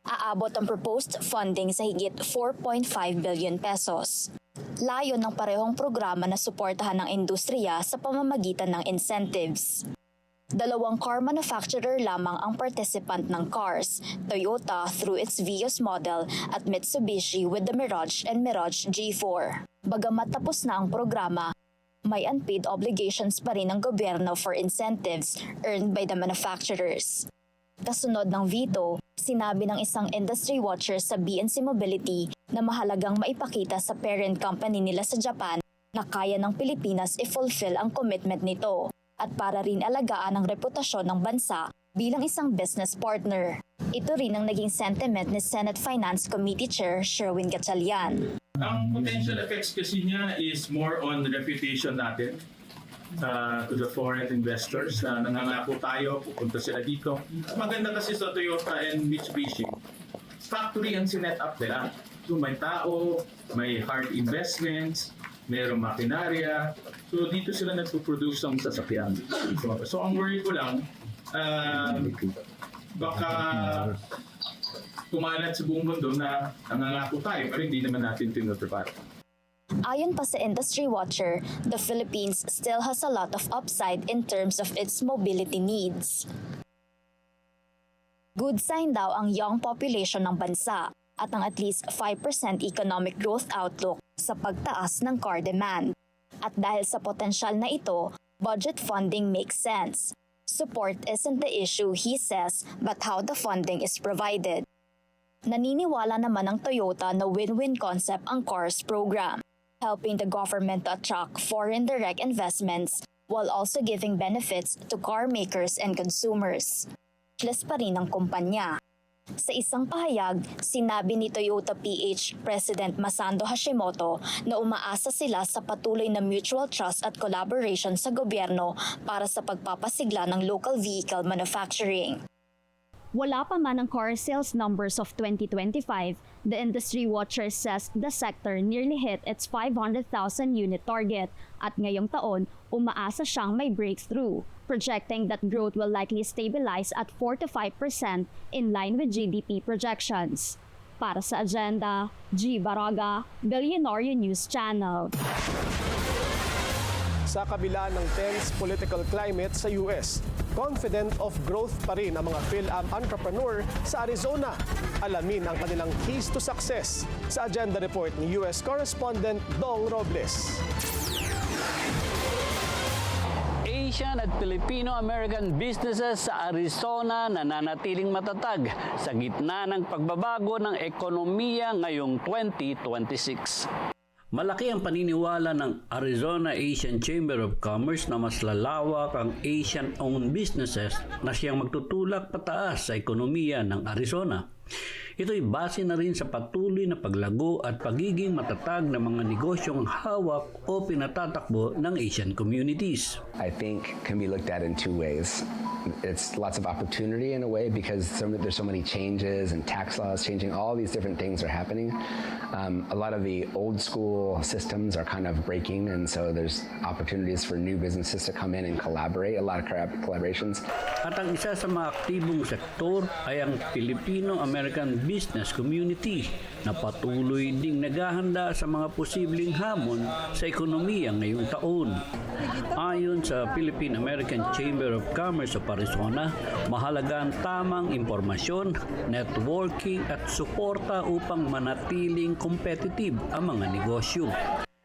Aabot ang proposed funding sa higit 4.5 billion pesos. Layo ng parehong programa na suportahan ng industriya sa pamamagitan ng incentives. 2 car manufacturer lamang ang participant ng CARS, Toyota through its Vios model at Mitsubishi with the Mirage and Mirage G4. Bagamat tapos na ang programa, may unpaid obligations pa rin ng gobyerno for incentives earned by the manufacturers. Kasunod ng veto, Sinabi ng isang industry watcher sa BNC Mobility na mahalagang maipakita sa parent company nila sa Japan na kaya ng Pilipinas i-fulfill ang commitment nito at para rin alagaan ang reputasyon ng bansa bilang isang business partner. Ito rin ang naging sentiment ni Senate Finance Committee Chair Sherwin Gatchalian. Ang potential effects kasi niya is more on reputation natin to the foreign investors. Nangangako tayo, pupunta sila dito. Maganda kasi sa Toyota and Mitsubishi, factory ang sinet up nila. So may tao, may hard investments, mayroong makinarya. So dito sila nagpo-produce ng sasakyan. So ang worry ko lang, baka kumalat sa buong mundo na nangangako tayo pero hindi naman natin tinutupad. Ayon pa sa industry watcher, the Philippines still has a lot of upside in terms of its mobility needs. Good sign daw ang young population ng bansa at ang at least 5% economic growth outlook sa pagtaas ng car demand. At dahil sa potensyal na ito, budget funding makes sense. Support isn't the issue, he says, but how the funding is provided. Naniniwala naman ang Toyota na win-win concept ang CARS program, helping the government to attract foreign direct investments while also giving benefits to car makers and consumers. Plus pa rin ang kumpanya. Sa isang pahayag, sinabi ni Toyota PH President Masando Hashimoto na umaasa sila sa patuloy na mutual trust at collaboration sa gobyerno para sa pagpapasigla ng local vehicle manufacturing. Wala pa man ang car sales numbers of 2025, the industry watcher says the sector nearly hit its 500,000 unit target at ngayong taon, umaasa siyang may breakthrough, projecting that growth will likely stabilize at 4 to 5% in line with GDP projections. Para sa Agenda, G. Baraga, Billionaire News Channel. Sa kabila ng tense political climate sa US, confident of growth pa rin ang mga PhilAm entrepreneur sa Arizona. Alamin ang kanilang keys to success sa Agenda Report ni US correspondent Dong Robles. Asian at Filipino-American businesses sa Arizona nananatiling matatag sa gitna ng pagbabago ng ekonomiya ngayong 2026. Malaki ang paniniwala ng Arizona Asian Chamber of Commerce na mas lalawak ang Asian-owned businesses na siyang magtutulak pataas sa ekonomiya ng Arizona. Ito'y base na rin sa patuloy na paglago at pagiging matatag ng mga negosyong hawak o pinatatakbo ng Asian communities. I think can be looked at in two ways. It's lots of opportunity in a way because there's so many changes and tax laws changing. All these different things are happening. A lot of the old school systems are kind of breaking, and so there's opportunities for new businesses to come in and collaborate. A lot of collaborations. At ang isa sa mga aktibong sektor ay ang Filipino-American business community na patuloy ding naghahanda sa mga posibleng hamon sa ekonomiya ngayong taon. Ayon sa Philippine-American Chamber of Commerce of Arizona, mahalaga ang tamang impormasyon, networking at suporta upang manatiling competitive ang mga negosyo.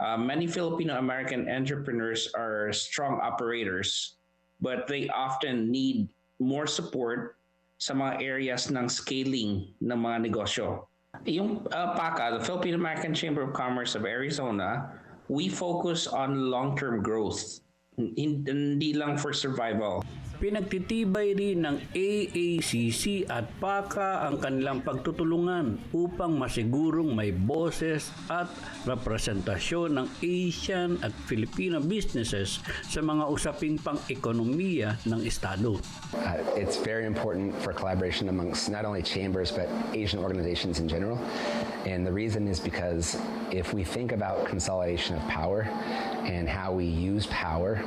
Many Filipino-American entrepreneurs are strong operators, but they often need more support sa mga areas ng scaling ng mga negosyo. Yung PACA, the Philippine-American Chamber of Commerce of Arizona, we focus on long-term growth, hindi lang for survival. Pinagtitibay rin ng AACC at PACA ang kanilang pagtutulungan upang masigurong may boses at representasyon ng Asian at Filipino businesses sa mga usaping pang-ekonomiya ng Estado. It's very important for collaboration amongst not only chambers but Asian organizations in general. And the reason is because if we think about consolidation of power and how we use power,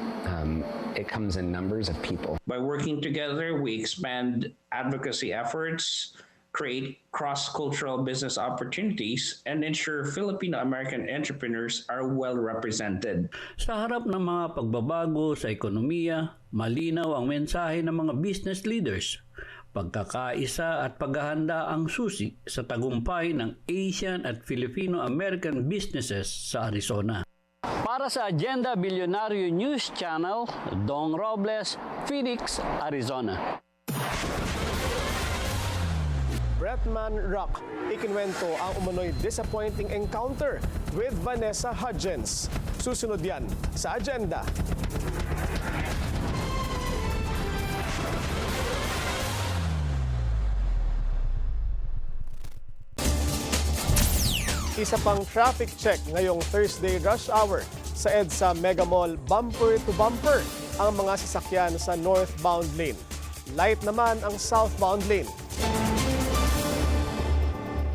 it comes in numbers of people. By working together, we expand advocacy efforts, create cross-cultural business opportunities, and ensure Filipino-American entrepreneurs are well represented. Sa harap ng mga pagbabago sa ekonomiya, malinaw ang mensahe ng mga business leaders. Pagkakaisa at paghahanda ang susi sa tagumpay ng Asian at Filipino-American businesses sa Arizona. Para sa Agenda Billionaire News Channel, Dong Robles, Phoenix, Arizona. Bretman Rock. Ikinwento ang umano'y disappointing encounter with Vanessa Hudgens. Susunod yan sa agenda. Isa pang traffic check ngayong Thursday rush hour sa EDSA Mega Mall, bumper to bumper ang mga sasakyan sa northbound lane. Light naman ang southbound lane.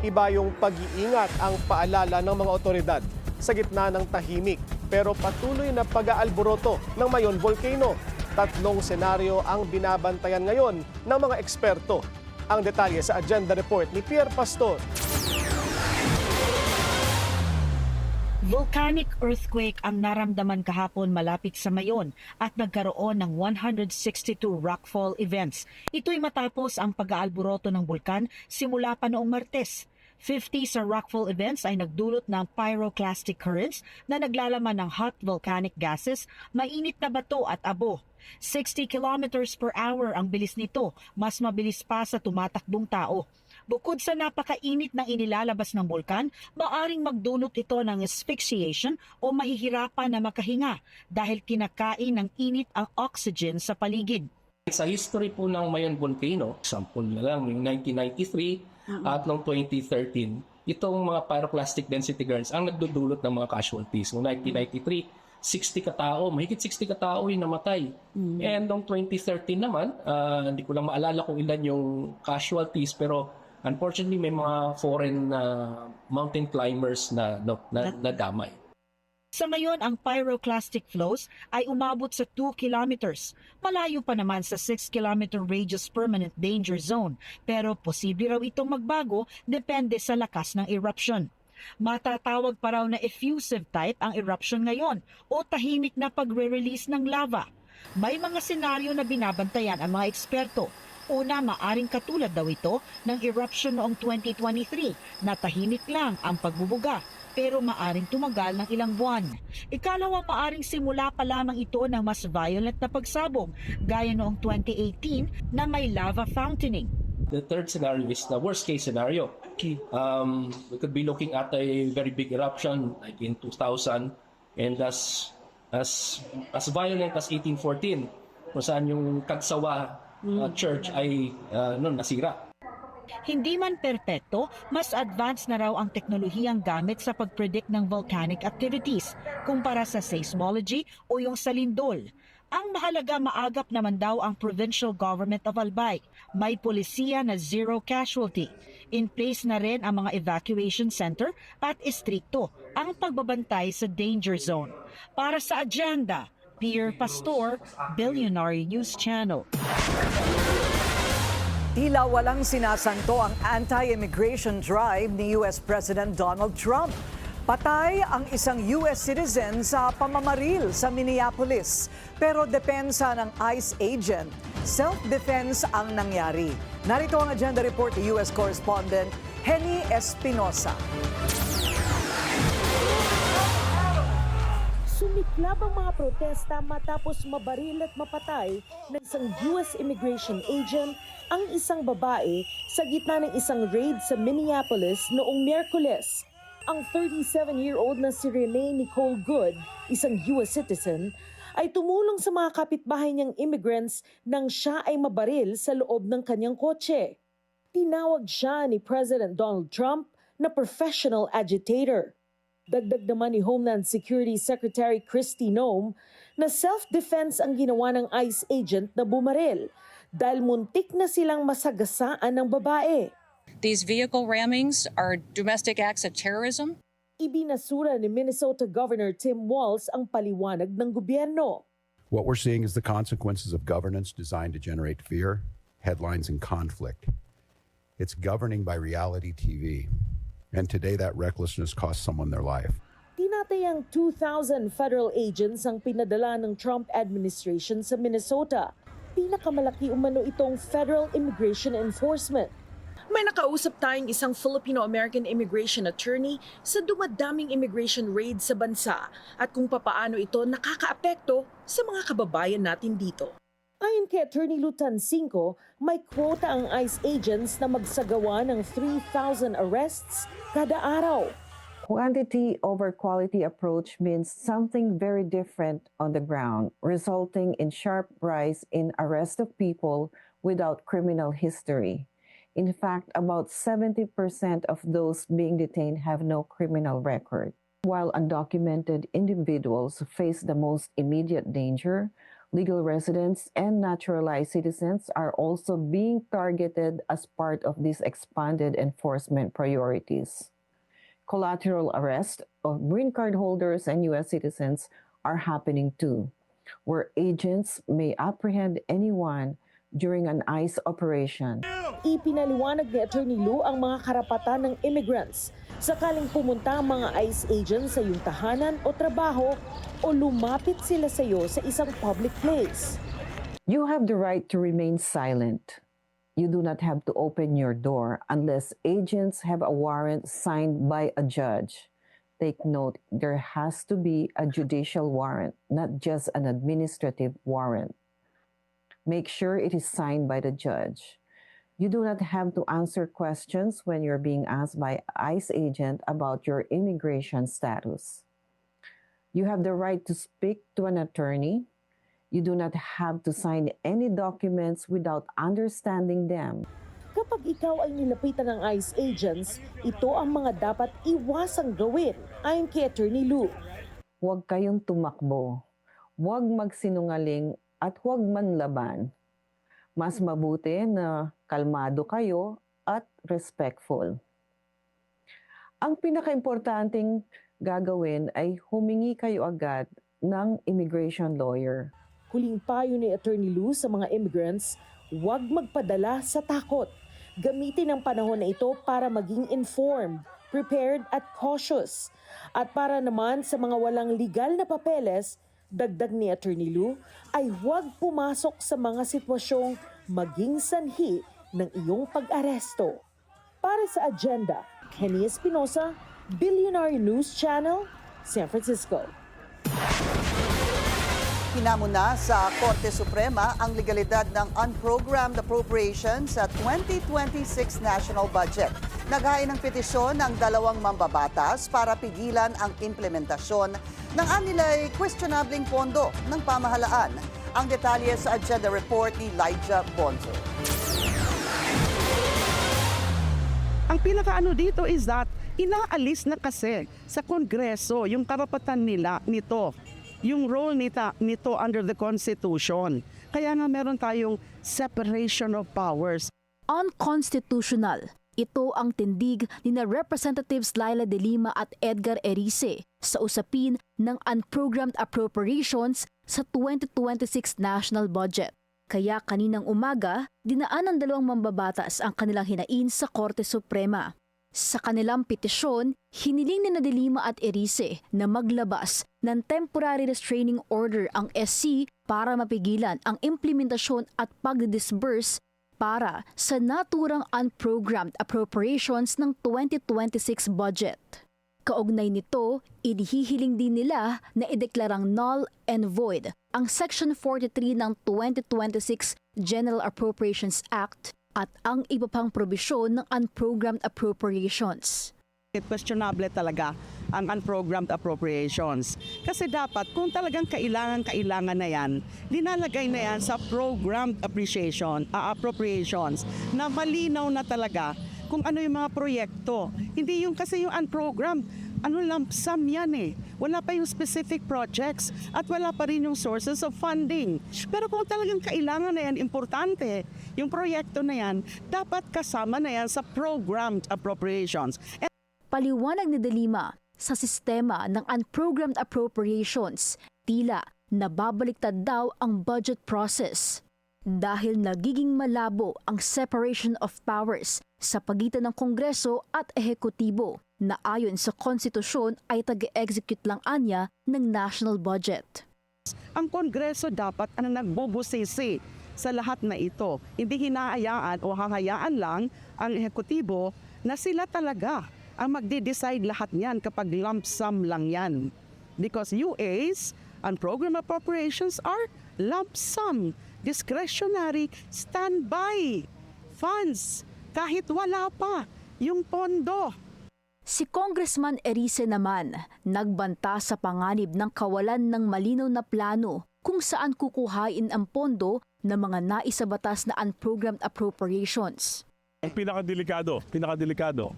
Iba yung pag-iingat ang paalala ng mga otoridad sa gitna ng tahimik pero patuloy na pag-aalboroto ng Mayon Volcano. 3 senaryo ang binabantayan ngayon ng mga eksperto. Ang detalye sa agenda report ni Pierre Pastor. Volcanic earthquake ang naramdaman kahapon malapit sa Mayon at nagkaroon ng 162 rockfall events. Ito'y matapos ang pag-aalboroto ng bulkan simula pa noong Martes. 50 sa rockfall events ay nagdulot ng pyroclastic currents na naglalaman ng hot volcanic gases, mainit na bato at abo. 60 kilometers per hour ang bilis nito, mas mabilis pa sa tumatakbong tao. Bukod sa napakainit na inilalabas ng bulkan, maaring magdulot ito ng asphyxiation o mahihirapan na makahinga dahil kinakain ng init ang oxygen sa paligid. Sa history po ng Mayon Volcano, example na lang, yung 1993 at noong 2013, itong mga pyroclastic density currents ang nagdudulot ng mga casualties. Noong 1993, 60 katao, mahigit 60 katao yung namatay. And noong 2013 naman, hindi ko lang maalala kung ilan yung casualties, pero unfortunately, may mga foreign mountain climbers na nadamay. Sa ngayon, ang pyroclastic flows ay umabot sa 2 kilometers. Malayo pa naman sa 6-kilometer radius permanent danger zone. Pero posible raw itong magbago depende sa lakas ng eruption. Matatawag pa raw na effusive type ang eruption ngayon o tahimik na pagre-release ng lava. May mga senaryo na binabantayan ang mga eksperto. Una, maaring katulad daw ito ng eruption noong 2023 na tahimik lang ang pagbubuga pero maaring tumagal ng ilang buwan. Ikalawa, maaring simula pa lamang ito ng mas violent na pagsabog gaya noong 2018 na may lava fountaining. The third scenario is the worst case scenario. We could be looking at a very big eruption like in 2000 and as violent as 1814 kung saan yung Kagsawa church ay nasira. Hindi man perpekto, mas advanced na raw ang teknolohiyang gamit sa pag-predict ng volcanic activities kumpara sa seismology o yung sa lindol. Ang mahalaga, maagap naman daw ang provincial government of Albay. May polisiya na zero casualty. In place na rin ang mga evacuation center at istrikto ang pagbabantay sa danger zone. Para sa agenda, Pierre Pastor, Billionaire News Channel. Tila walang sinasanto ang anti-immigration drive ni US President Donald Trump. Patay ang isang US citizen sa pamamaril sa Minneapolis. Pero depensa ng ICE agent, self-defense ang nangyari. Narito ang agenda report ni US correspondent Henny Espinosa. Sumiklab ang mga protesta matapos mabaril at mapatay ng isang US immigration agent ang isang babae sa gitna ng isang raid sa Minneapolis noong Miyerkules. Ang 37-year-old na si Renee Nicole Good, isang US citizen, ay tumulong sa mga kapitbahay niyang immigrants nang siya ay mabaril sa loob ng kanyang kotse. Tinawag siya ni President Donald Trump na professional agitator. Dagdag naman ni Homeland Security Secretary Kristi Noem na self-defense ang ginawa ng ICE agent na bumaril dahil muntik na silang masagasaan ng babae. These vehicle rammings are domestic acts of terrorism. Ibinasura ni Minnesota Governor Tim Walz ang paliwanag ng gobyerno. What we're seeing is the consequences of governance designed to generate fear, headlines, and conflict. It's governing by reality TV. And today that recklessness cost someone their life. Tinatayang 2,000 federal agents ang pinadala ng Trump administration sa Minnesota. Pinakamalaki umano itong Federal Immigration Enforcement. May nakausap tayong isang Filipino-American immigration attorney sa dumadaming immigration raid sa bansa at kung papaano ito nakakaapekto sa mga kababayan natin dito. Ayon kay Attorney Lutan Cinco, may quota ang ICE agents na magsagawa ng 3,000 arrests kada araw. Quantity over quality approach means something very different on the ground, resulting in sharp rise in arrest of people without criminal history. In fact, about 70% of those being detained have no criminal record. While undocumented individuals face the most immediate danger, legal residents and naturalized citizens are also being targeted as part of these expanded enforcement priorities. Collateral arrest of green card holders and U.S. citizens are happening too, where agents may apprehend anyone during an ICE operation. Ipinaliwanag ni Attorney Lu ang mga karapatan ng immigrants sakaling pumunta ang mga ICE agents sa iyong tahanan o trabaho o lumapit sila sa iyo sa isang public place. You have the right to remain silent. You do not have to open your door unless agents have a warrant signed by a judge. Take note, there has to be a judicial warrant, not just an administrative warrant. Make sure it is signed by the judge. You do not have to answer questions when you're being asked by ICE agent about your immigration status. You have the right to speak to an attorney. You do not have to sign any documents without understanding them. Kapag ikaw ay nilapitan ng ICE agents, ito ang mga dapat iwasang gawin, ayon kay Attorney Lu. Huwag kayong tumakbo. Huwag magsinungaling at huwag manlaban. Mas mabuti na kalmado kayo at respectful. Ang pinakaimportanteng gagawin ay humingi kayo agad ng immigration lawyer. Huling payo ni Attorney Lu sa mga immigrants, huwag magpadala sa takot. Gamitin ang panahon na ito para maging informed, prepared at cautious. At para naman sa mga walang legal na papeles, dagdag ni Attorney Lu, ay huwag pumasok sa mga sitwasyong maging sanhi ng iyong pag-aresto. Para sa Agenda, Kenny Espinosa, Billionaire News Channel, San Francisco. Hinamon na sa Korte Suprema ang legalidad ng unprogrammed appropriations sa 2026 national budget. Naghain ng petisyon ng dalawang mambabatas para pigilan ang implementasyon ng anilay questionabling pondo ng pamahalaan. Ang detalye sa Agenda Report ni Lyja Bonzo. Ang pinakaano dito is that inaalis na kasi sa Kongreso yung karapatan nila nito. Yung role nito under the Constitution. Kaya nga meron tayong separation of powers. Unconstitutional. Ito ang tindig ni Representatives Laila De Lima at Edgar Erice sa usapin ng unprogrammed appropriations sa 2026 national budget. Kaya kaninang umaga, dinaan ng dalawang mambabatas ang kanilang hinain sa Korte Suprema. Sa kanilang petisyon, hiniling ni De Lima at Erice na maglabas ng temporary restraining order ang SC para mapigilan ang implementasyon at pag-disburse para sa naturang unprogrammed appropriations ng 2026 budget. Kaugnay nito, inihihiling din nila na ideklarang null and void ang Section 43 ng 2026 General Appropriations Act at ang iba pang probisyon ng unprogrammed appropriations. Questionable talaga ang unprogrammed appropriations. Kasi dapat kung talagang kailangan na yan, linalagay na yan sa programmed appropriations na malinaw na talaga kung ano yung mga proyekto. Hindi yung kasi yung unprogrammed, lump sum yan eh. Wala pa yung specific projects at wala pa rin yung sources of funding. Pero kung talagang kailangan na yan, importante, yung proyekto na yan, dapat kasama na yan sa programmed appropriations. Paliwanag ni De Lima, sa sistema ng unprogrammed appropriations, tila nababaliktad daw ang budget process. Dahil nagiging malabo ang separation of powers sa pagitan ng Kongreso at Ehekutibo na ayon sa konstitusyon ay tag-execute lang anya ng national budget. Ang Kongreso dapat ang nagbubusisi sa lahat na ito. Hindi hinahayaan o hahayaan lang ang Ehekutibo na sila talaga ang magde-decide lahat niyan kapag lump sum lang yan. Because UAs and program appropriations are lump sum. discretionary standby funds kahit wala pa yung pondo. Si Congressman Erice naman, nagbanta sa panganib ng kawalan ng malinaw na plano kung saan kukuhain ang pondo ng mga naisabatas na unprogrammed appropriations. Ang pinakadelikado,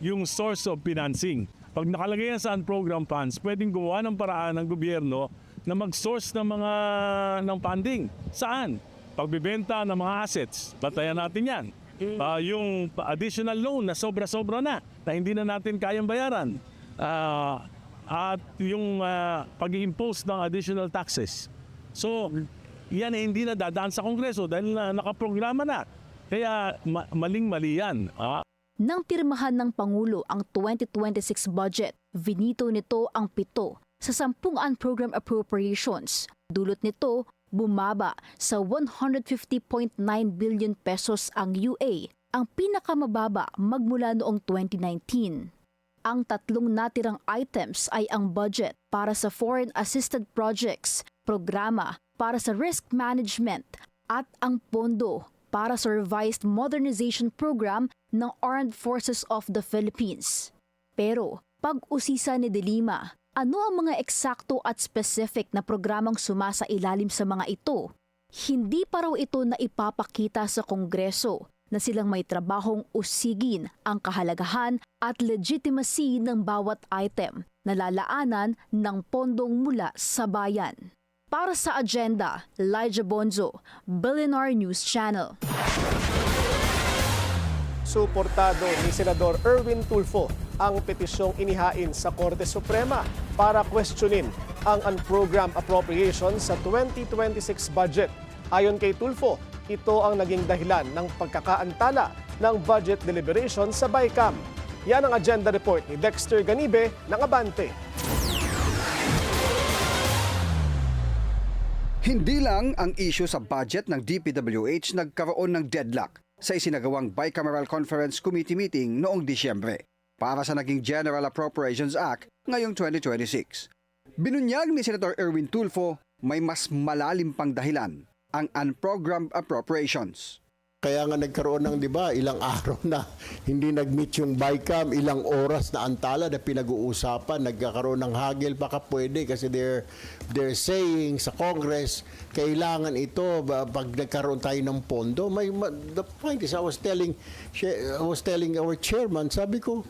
yung source of financing. Pag nakalagay yan sa unprogrammed funds, pwedeng gumawa ng paraan ng gobyerno na mag-source ng funding. Saan? Pagbibenta ng mga assets. Batayan natin yan. Yung additional loan na sobra-sobra na hindi na natin kayang bayaran. At yung pag-impose ng additional taxes. So, yan ay hindi na dadaan sa Kongreso dahil nakaprograma na. Kaya maling-mali yan. Nang pirmahan ng Pangulo ang 2026 budget, vinito nito ang 7 sa 10 unprogrammed appropriations. Dulot nito, bumaba sa 150.9 billion pesos ang UA, ang pinakamababa magmula noong 2019. Ang 3 natirang items ay ang budget para sa foreign assisted projects, programa para sa risk management at ang pondo para sa revised modernization program ng Armed Forces of the Philippines. Pero pag-usisa ni De Lima, ano ang mga eksakto at specific na programang sumasailalim sa mga ito? Hindi pa raw ito na ipapakita sa Kongreso na silang may trabahong usigin ang kahalagahan at legitimacy ng bawat item na lalaanan ng pondong mula sa bayan. Para sa agenda, Elijah Bonzo, Billionaire News Channel. Suportado ni Senador Erwin Tulfo ang petisyong inihain sa Korte Suprema para questionin ang unprogrammed appropriations sa 2026 budget. Ayon kay Tulfo, ito ang naging dahilan ng pagkakaantala ng budget deliberation sa BICAM. Yan ang agenda report ni Dexter Ganibe ng Abante. Hindi lang ang issue sa budget ng DPWH nagkaroon ng deadlock sa isinagawang Bicameral Conference Committee meeting noong Disyembre para sa naging General Appropriations Act ngayong 2026. Binunyag ni Senator Erwin Tulfo may mas malalim pang dahilan, ang unprogrammed appropriations. Kaya nga nagkaroon ng, di ba, ilang araw na hindi nag-meet yung BICAM, ilang oras na antala na pinag-uusapan, nagkakaroon ng hagil, baka pwede kasi they're saying sa Congress, kailangan ito pag nagkaroon tayo ng pondo. The point is, I was telling our chairman, sabi ko,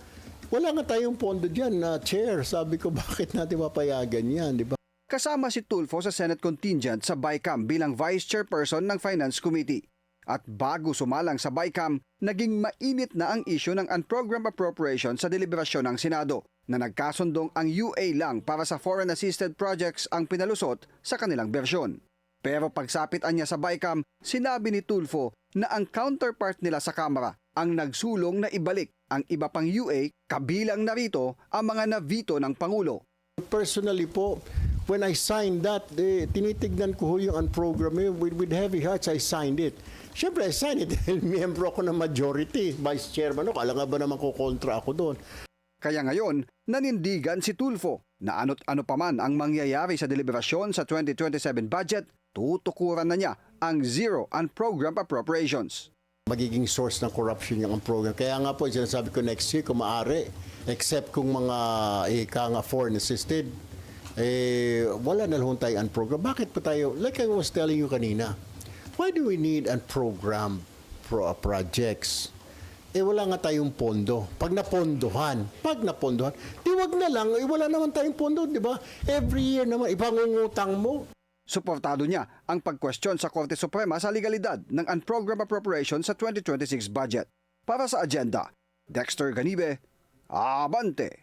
wala nga tayong pondo dyan, chair. Sabi ko, bakit natin mapayagan yan, di ba? Kasama si Tulfo sa Senate contingent sa BICAM bilang Vice Chairperson ng Finance Committee. At bago sumalang sa BICAM, naging mainit na ang issue ng unprogrammed appropriation sa deliberasyon ng Senado na nagkasundong ang UA lang para sa foreign assisted projects ang pinalusot sa kanilang bersyon. Pero pagsapit niya sa BICAM, sinabi ni Tulfo na ang counterpart nila sa Kamara ang nagsulong na ibalik ang iba pang UA, kabilang narito ang mga na-veto ng Pangulo. Personally po, when I signed that, tinitignan ko yung unprogrammed, with heavy hearts I signed it. Siyempre, I signed it dahil miyembro ako ng majority, vice chairman ako, alam nga ba naman kukontra ako doon. Kaya ngayon, nanindigan si Tulfo na ano't ano pa man ang mangyayari sa deliberasyon sa 2027 budget, tutukuran na niya ang zero unprogrammed appropriations. Magiging source ng corruption yung program. Kaya nga po, sinasabi ko next year, kung maaari, except kung mga foreign assisted, wala na lang tayong unprogrammed. Bakit pa tayo, like I was telling you kanina, why do we need unprogrammed projects? Wala nga tayong pondo. Pag napondohan, di wag na lang, wala naman tayong pondo, di ba? Every year naman, ipangungutang mo. Suportado niya ang pag-question sa Korte Suprema sa legalidad ng unprogrammed appropriation sa 2026 budget. Para sa agenda, Dexter Ganibe, Abante!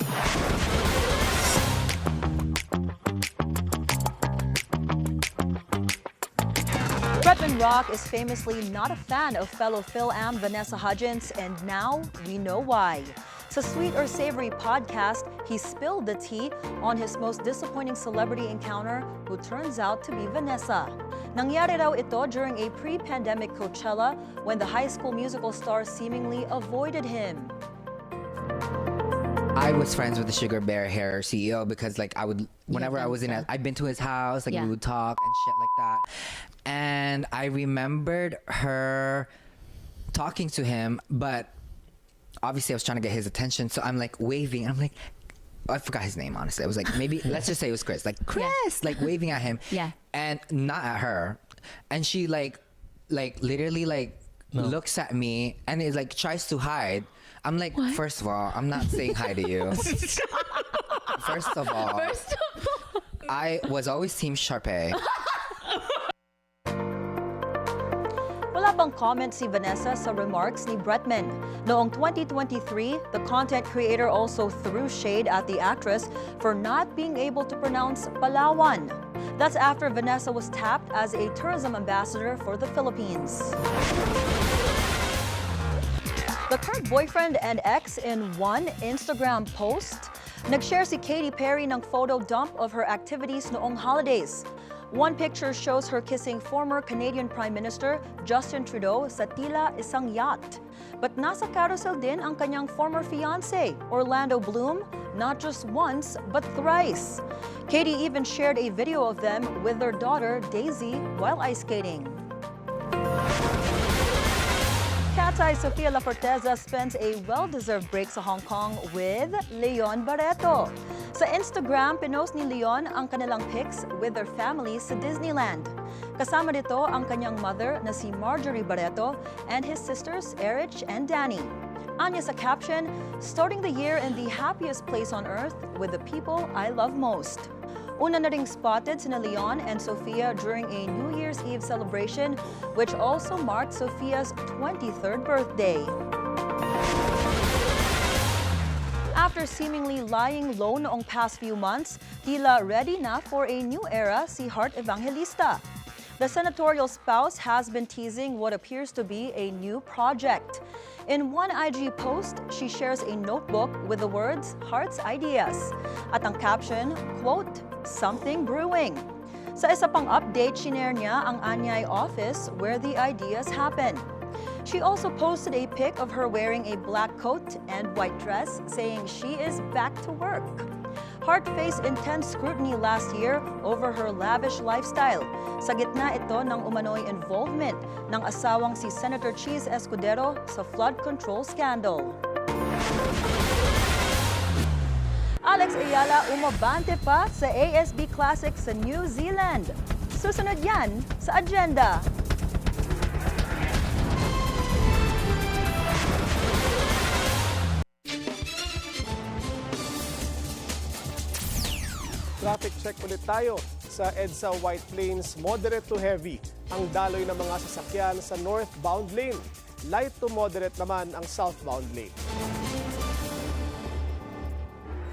Bretman Rock is famously not a fan of fellow Phil-Am Vanessa Hudgens, and now we know why. Sa Sweet or Savory podcast, he spilled the tea on his most disappointing celebrity encounter, who turns out to be Vanessa. Nangyari raw ito during a pre-pandemic Coachella when the High School Musical star seemingly avoided him. I was friends with the Sugar Bear Hair CEO because like whenever I was I'd been to his house, like Yeah. we would talk and shit like that. And I remembered her talking to him, but obviously I was trying to get his attention, so I'm like waving. I'm like, I forgot his name, honestly. I was like, maybe let's just say it was Chris. Like Chris, like waving at him. Yeah. And not at her. And she like literally looks at me and is like tries to hide. I'm like, first of all, I'm not saying hi to you. First of all, I was always Team Sharpay. Wala pang comment si Vanessa sa remarks ni Bretman. Noong 2023, the content creator also threw shade at the actress for not being able to pronounce Palawan. That's after Vanessa was tapped as a tourism ambassador for the Philippines. The current boyfriend and ex in one Instagram post, nag-share si Katy Perry ng photo dump of her activities noong holidays. One picture shows her kissing former Canadian Prime Minister Justin Trudeau sa tila isang yacht. But nasa carousel din ang kanyang former fiancé, Orlando Bloom, not just once but thrice. Katy even shared a video of them with their daughter Daisy while ice skating. Cat's Eye Sofia La Forteza spends a well-deserved break sa Hong Kong with Leon Barreto. Sa Instagram, pinost ni Leon ang kanilang pics with their families sa Disneyland. Kasama dito ang kanyang mother na si Marjorie Barreto and his sisters Erich and Danny. Anya sa caption, starting the year in the happiest place on earth with the people I love most. Una na ring spotted sina Leon and Sofia during a New Year's Eve celebration, which also marked Sofia's 23rd birthday. After seemingly lying low noong past few months, tila ready na for a new era si Heart Evangelista. The senatorial spouse has been teasing what appears to be a new project. In one IG post, she shares a notebook with the words Heart's Ideas. At ang caption, quote, something brewing. Sa isa pang update, shinare niya ang Anyay office where the ideas happen. She also posted a pic of her wearing a black coat and white dress, saying she is back to work. Heart faced intense scrutiny last year over her lavish lifestyle. Sa gitna ito ng umano'y involvement ng asawang si Senator Cheese Escudero sa flood control scandal. Alex Ayala umabante pa sa ASB Classic sa New Zealand. Susunod yan sa agenda. Traffic check ulit tayo sa EDSA White Plains, moderate to heavy ang daloy ng mga sasakyan sa northbound lane. Light to moderate naman ang southbound lane.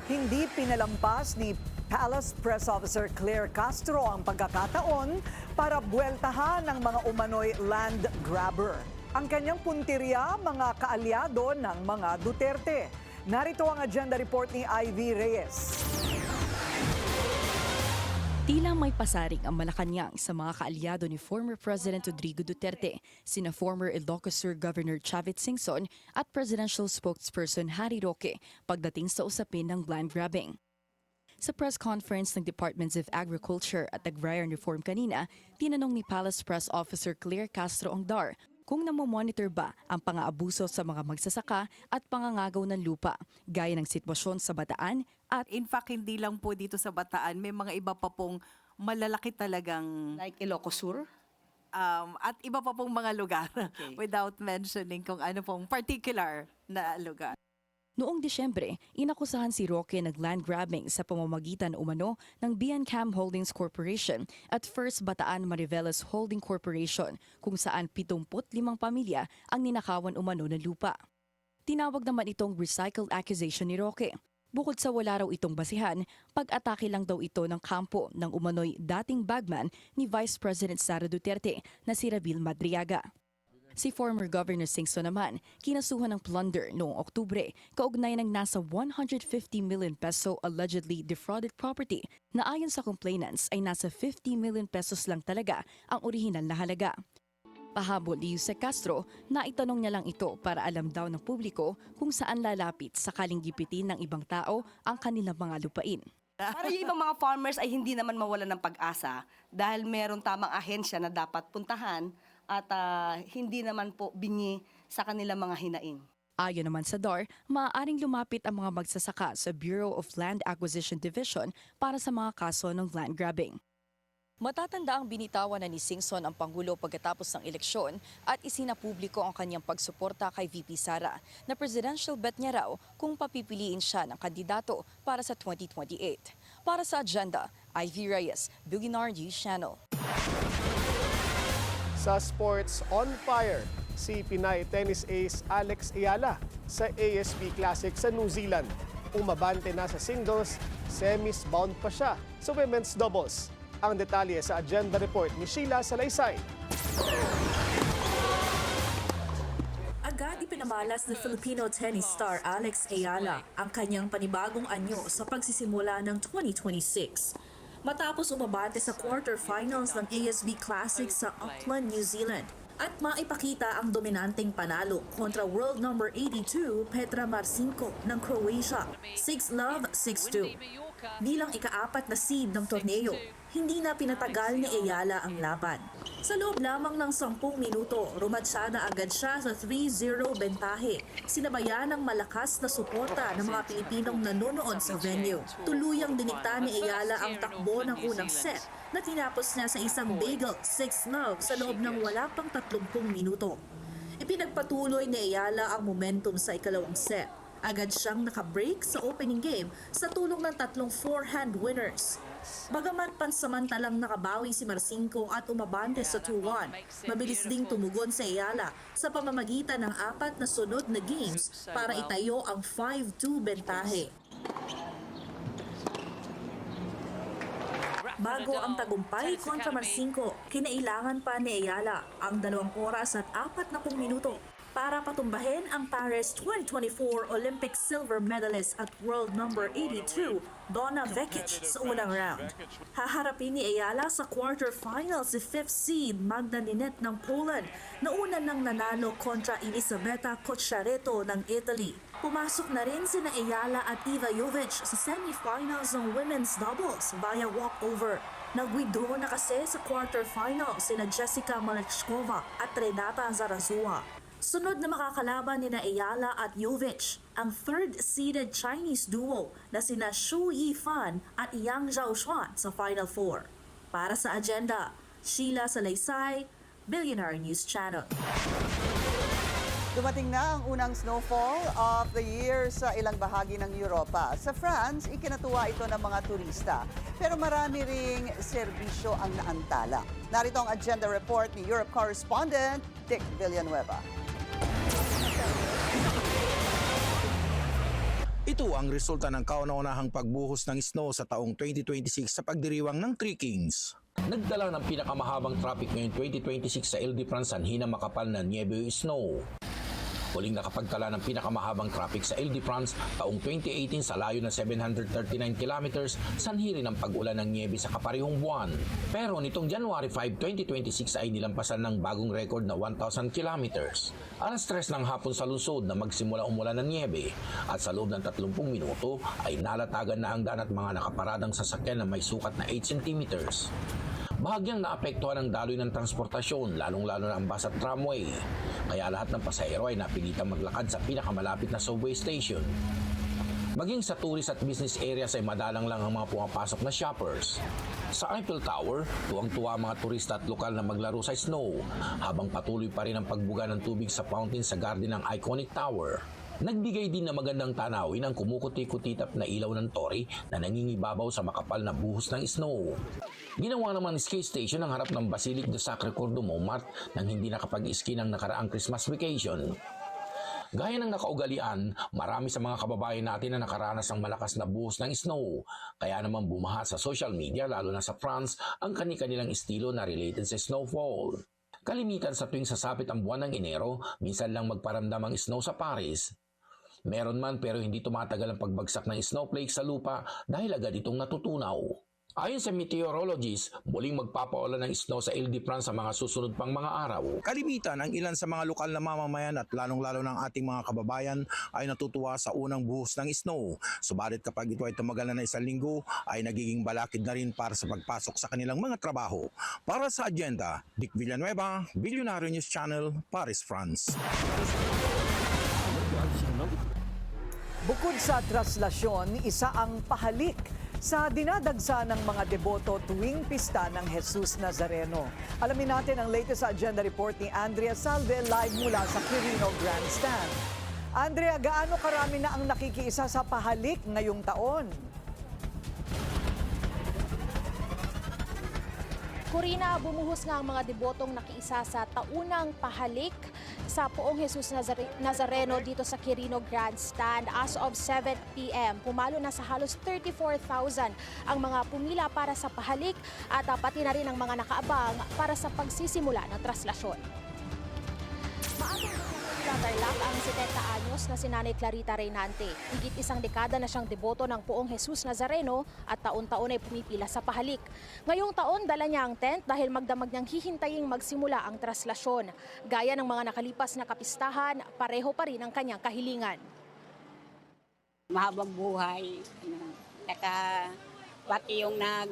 Hindi pinalampas ni Palace Press Officer Claire Castro ang pagkakataon para buweltahan ng mga umano'y land grabber. Ang kanyang puntirya, mga kaalyado ng mga Duterte. Narito ang agenda report ni Ivy Reyes. Tila may pasaring ang Malacanang sa mga kaalyado ni former President Rodrigo Duterte, sina former Ilocos Sur Governor Chavit Singson at presidential spokesperson Harry Roque pagdating sa usapin ng land grabbing. Sa press conference ng Departments of Agriculture at Agrarian Reform kanina, tinanong ni Palace Press Officer Claire Castro ang DAR kung namomonitor ba ang pang-aabuso sa mga magsasaka at pangangagaw ng lupa, gaya ng sitwasyon sa Bataan at in fact, hindi lang po dito sa Bataan, may mga iba pa pong malalaki talagang like Ilocos Sur? At iba pa pong mga lugar without mentioning kung ano pong particular na lugar. Noong Disyembre, inakusahan si Roque ng land grabbing sa pamamagitan umano ng Biancam Holdings Corporation at First Bataan Mariveles Holding Corporation kung saan 75 pamilya ang ninakawan umano ng lupa. Tinawag naman itong recycled accusation ni Roque. Bukod sa wala raw itong basihan, pag-atake lang daw ito ng kampo ng umano'y dating bagman ni Vice President Sara Duterte na si Rabil Madriaga. Si former Governor Singson naman, kinasuhan ng plunder noong Oktubre, kaugnay ng nasa 150 million peso allegedly defrauded property na ayon sa complainants ay nasa 50 million pesos lang talaga ang orihinal na halaga. Pahabol ni Jose Castro na itanong niya lang ito para alam daw ng publiko kung saan lalapit sakaling gipitin ng ibang tao ang kanilang mga lupain. Para yung ibang mga farmers ay hindi naman mawalan ng pag-asa dahil meron tamang ahensya na dapat puntahan at hindi naman po bingi sa kanilang mga hinaing. Ayon naman sa DAR, maaaring lumapit ang mga magsasaka sa Bureau of Land Acquisition Division para sa mga kaso ng land grabbing. Matatanda ang binitawan na ni Singson ang Pangulo pagkatapos ng eleksyon at isinapubliko ang kanyang pagsuporta kay VP Sara na presidential bet niya raw kung papipiliin siya ng kandidato para sa 2028. Para sa Agenda, Ivy Reyes, Buginar News Channel. Sa sports on fire, si Pinay tennis ace Alex Ayala sa ASB Classic sa New Zealand. Umabante na sa singles, semis bound pa siya sa women's doubles. Ang detalye sa Agenda Report ni Sheila Salaysay. Agad ipinamalas ni Filipino tennis star Alex Ayala ang kanyang panibagong anyo sa pagsisimula ng 2026. Matapos umabante sa quarterfinals ng ASB Classic sa Auckland, New Zealand at maipakita ang dominanteng panalo kontra world number 82 Petra Marcinko ng Croatia, 6-love, 6-2. Bilang ika-4 na seed ng torneo, hindi na pinatagal ni Ayala ang laban. Sa loob lamang ng 10 minuto, rumatsyada agad siya sa 3-0 bentahe, sinabayan ng malakas na suporta ng mga Pilipinong nanonood sa venue. Tuluyang dinikta ni Ayala ang takbo ng unang set na tinapos niya sa isang bagel 6-love sa loob ng wala pang 30 minuto. Ipinagpatuloy ni Ayala ang momentum sa ikalawang set. Agad siyang nakabreak sa opening game sa tulong ng 3 forehand winners. Bagamat pansamantalang nakabawi si Marcinko at umabante sa 2-1, mabilis ding tumugon si Ayala sa pamamagitan ng 4 na sunod na games para itayo ang 5-2 bentahe. Bago ang tagumpay kontra Marcinko, kinailangan pa ni Ayala ang 2 oras at 40 minuto para patumbahin ang Paris 2024 Olympic silver medalist at world number 82, Donna Vekic, sa unang round. Haharapin ni Ayala sa quarterfinals si 5th seed Magda Ninette ng Poland na una nang nanalo kontra Elisabetta Cocciaretto ng Italy. Pumasok na rin sina Ayala at Iva Jovic sa semifinals ng women's doubles via walkover. Nag-withdraw na kasi sa quarterfinals sina Jessica Malechkova at Renata Zarazua. Sunod na makakalaban nina Ayala at Jovic, ang third-seeded Chinese duo na sina Xu Yifan at Yang Zhaoxuan sa Final Four. Para sa Agenda, Sheila Salaysay, Billionaire News Channel. Dumating na ang unang snowfall of the year sa ilang bahagi ng Europa. Sa France, ikinatuwa ito ng mga turista. Pero marami ring serbisyo ang naantala. Narito ang Agenda Report ni Europe correspondent Dick Villanueva. Ito ang resulta ng kauna-unahang pagbuhos ng snow sa taong 2026 sa pagdiriwang ng Three Kings. Nagdala ng pinakamahabang traffic ngayong 2026 sa Ile-de-France sanhi na makapal na niebe o snow. Huling nakapagtala ng pinakamahabang traffic sa Ile-de-France taong 2018 sa layo na 739 kilometers sanhi rin ang pag-ulan ng niebe sa kaparehong buwan. Pero nitong January 5, 2026 ay nilampasan ng bagong record na 1,000 kilometers. Alas 3 ng hapon sa lungsod na magsimula umulan ng niebe at sa loob ng 30 minuto ay nalatagan na ang daan at mga nakaparadang sasakyan na may sukat na 8 centimeters. Bahagyang naapektuhan ang daloy ng transportasyon, lalong-lalo na ang bus at tramway. Kaya lahat ng pasahero ay napilitang maglakad sa pinakamalapit na subway station. Maging sa tourist at business areas ay madalang lang ang mga pumapasok na shoppers. Sa Eiffel Tower, tuwang-tuwa ang mga turista at lokal na maglaro sa snow, habang patuloy pa rin ang pagbuga ng tubig sa fountain sa garden ng iconic tower. Nagbigay din na magandang tanawin ang kumukuti-kutitap na ilaw ng Torre na nangingibabaw sa makapal na buhos ng snow. Ginawa naman ski station ang harap ng Basilique de Sacré-Cœur de Montmartre nang hindi nakapag-ski ng nakaraang Christmas vacation. Gaya ng nakaugalian, marami sa mga kababayan natin na nakaranas ng malakas na buhos ng snow. Kaya naman bumaha sa social media, lalo na sa France, ang kani-kanilang estilo na related sa snowfall. Kalimitan sa tuwing sasapit ang buwan ng Enero, minsan lang magparamdam ang snow sa Paris. Meron man pero hindi tumatagal ang pagbagsak ng snowflake sa lupa dahil agad itong natutunaw. Ayon sa meteorologists, muling magpapaulan ng snow sa Ildeprans sa mga susunod pang mga araw. Kalimitan, ang ilan sa mga lokal na mamamayan at lalong-lalo ng ating mga kababayan ay natutuwa sa unang buhos ng snow. Subalit kapag ito ay tumagal na ng isang linggo, ay nagiging balakid na rin para sa pagpasok sa kanilang mga trabaho. Para sa Agenda, Dick Villanueva, Billionaire News Channel, Paris, France. Bukod sa traslasyon, isa ang pahalik sa dinadagsa ng mga deboto tuwing pista ng Jesus Nazareno. Alamin natin ang latest sa agenda report ni Andrea Salve live mula sa Quirino Grandstand. Andrea, gaano karami na ang nakikiisa sa pahalik ngayong taon? Corina, bumuhos nga ang mga debotong nakiisa sa taunang pahalik sa Poong Jesus Nazareno dito sa Quirino Grandstand. As of 7 p.m., pumalo na sa halos 34,000 ang mga pumila para sa pahalik at pati na rin ang mga nakaabang para sa pagsisimula ng traslasyon. Maagang Tarlac ang 70 anyos na si Nanay Clarita Reynante. Higit isang dekada na siyang deboto ng Poong Jesus Nazareno at taon-taon ay pumipila sa pahalik. Ngayong taon, dala niya ang tent dahil magdamag niyang hihintaying magsimula ang traslasyon. Gaya ng mga nakalipas na kapistahan, pareho pa rin ang kanyang kahilingan. Mahabang buhay. Pati yung na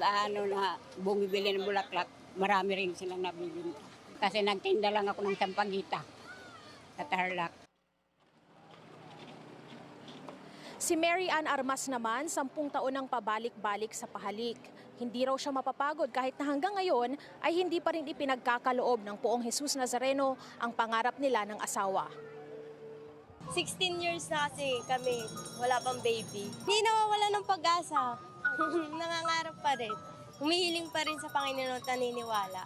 bumibili ng bulaklak, marami rin silang nabibinta. Kasi nagtinda lang ako ng sampagita sa Tarlac. Si Mary Ann Armas naman, 10 taon nang pabalik-balik sa pahalik. Hindi raw siya mapapagod kahit na hanggang ngayon ay hindi pa rin ipinagkakaloob ng Poong Jesus Nazareno ang pangarap nila ng asawa. 16 years na kasi kami, wala pang baby. Hindi nawawala ng pag-asa. Nangangarap pa rin. Humihiling pa rin sa Panginoon at naniniwala.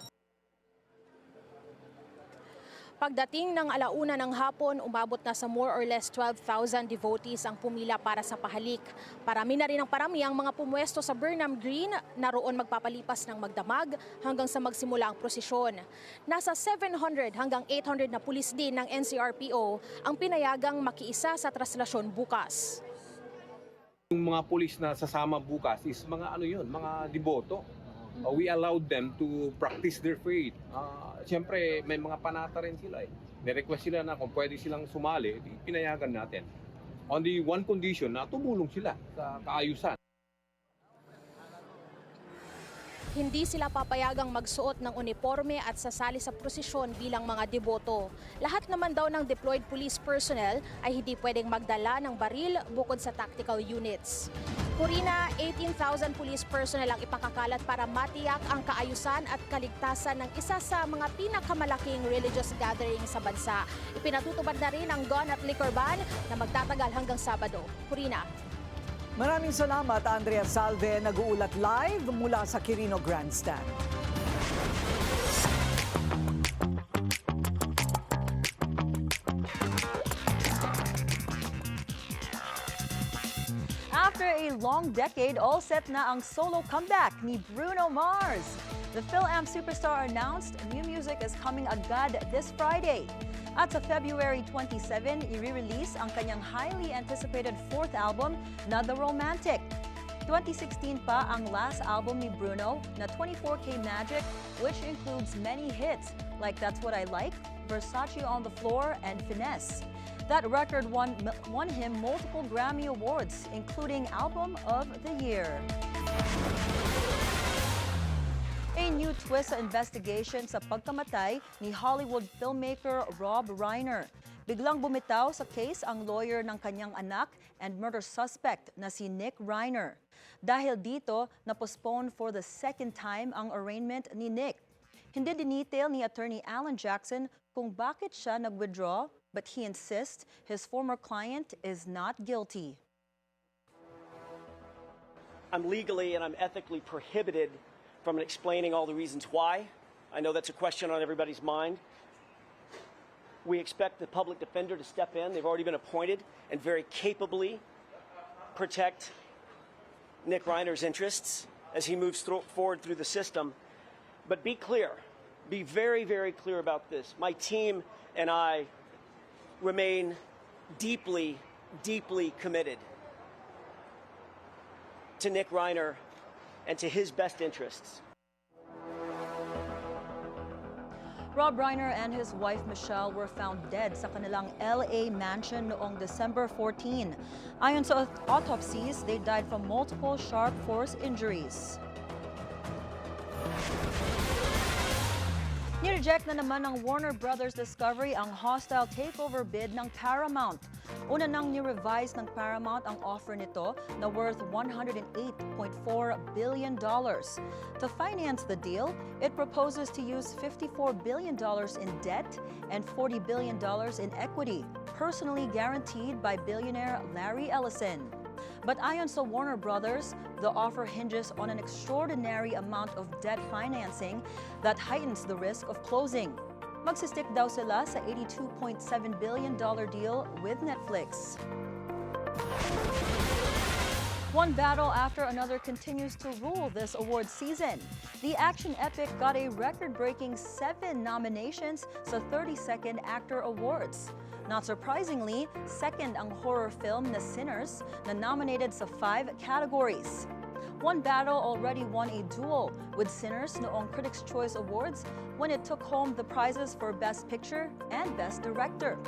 Pagdating ng 1:00 ng hapon, umabot na sa more or less 12,000 devotees ang pumila para sa pahalik. Parami na rin ang parami ang mga pumwesto sa Burnham Green, naroon magpapalipas ng magdamag hanggang sa magsimula ang prosesyon. Nasa 700 hanggang 800 na pulis din ng NCRPO ang pinayagang makiisa sa traslasyon bukas. Yung mga pulis na sasama bukas is mga mga deboto. We allowed them to practice their faith. Siyempre, may mga panata rin sila eh. Nirequest sila na kung pwede silang sumali, pinayagan natin. On the one condition na tumulong sila sa kaayusan. Hindi sila papayagang magsuot ng uniforme at sasali sa prosesyon bilang mga deboto. Lahat naman daw ng deployed police personnel ay hindi pwedeng magdala ng baril bukod sa tactical units. Corina, 18,000 police personnel ang ipakakalat para matiyak ang kaayusan at kaligtasan ng isa sa mga pinakamalaking religious gathering sa bansa. Ipinatutupad na rin ang gun at liquor ban na magtatagal hanggang Sabado. Corina. Maraming salamat, Andrea Salve, nag-uulat live mula sa Quirino Grandstand. After a long decade, all set na ang solo comeback ni Bruno Mars. The Phil-Am superstar announced new music is coming agad this Friday. At sa February 27, i-release ang kanyang highly anticipated fourth album na The Romantic. 2016 pa ang last album ni Bruno na 24K Magic, which includes many hits like That's What I Like, Versace on the Floor, and Finesse. That record won him multiple Grammy Awards, including Album of the Year. A new twist sa investigation sa pagkamatay ni Hollywood filmmaker Rob Reiner. Biglang bumitaw sa case ang lawyer ng kanyang anak and murder suspect na si Nick Reiner. Dahil dito, na-postpone for the second time ang arraignment ni Nick. Hindi dinetail ni Attorney Alan Jackson kung bakit siya nag-withdraw, but he insists his former client is not guilty. I'm legally and I'm ethically prohibited from explaining all the reasons why. I know that's a question on everybody's mind. We expect the public defender to step in. They've already been appointed and very capably protect Nick Reiner's interests as he moves forward through the system. But be clear, be very, very clear about this. My team and I remain deeply, deeply committed to Nick Reiner and to his best interests. Rob Reiner and his wife Michelle were found dead sa kanilang LA mansion noong December 14. Ayon sa autopsies, they died from multiple sharp force injuries. Nireject na naman ng Warner Brothers Discovery ang hostile takeover bid ng Paramount. Una nang ni-revise ng Paramount ang offer nito na worth $108.4 billion. To finance the deal, it proposes to use $54 billion in debt and $40 billion in equity, personally guaranteed by billionaire Larry Ellison. But ayon sa Warner Brothers, the offer hinges on an extraordinary amount of debt financing that heightens the risk of closing. Magsistick daw sila sa $82.7 billion deal with Netflix. One battle after another continues to rule this awards season. The action epic got a record-breaking 7 nominations sa 32nd Actor Awards. Not surprisingly, second ang horror film na Sinners na nominated sa 5 categories. One Battle already won a duel with Sinners noong Critics' Choice Awards when it took home the prizes for Best Picture and Best Director.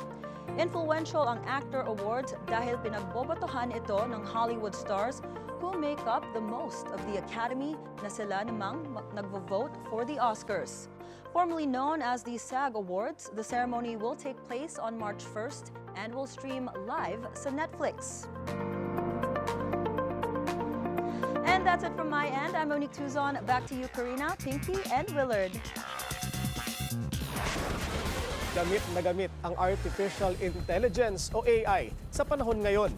Influential ang Actor Awards dahil pinagbobotohan ito ng Hollywood stars who make up the most of the Academy na sila namang nagvo-vote for the Oscars. Formerly known as the SAG Awards, the ceremony will take place on March 1st and will stream live sa Netflix. And that's it from my end. I'm Monique Tuzon. Back to you, Karina, Pinky, and Willard. Gamit na gamit ang Artificial Intelligence o AI sa panahon ngayon.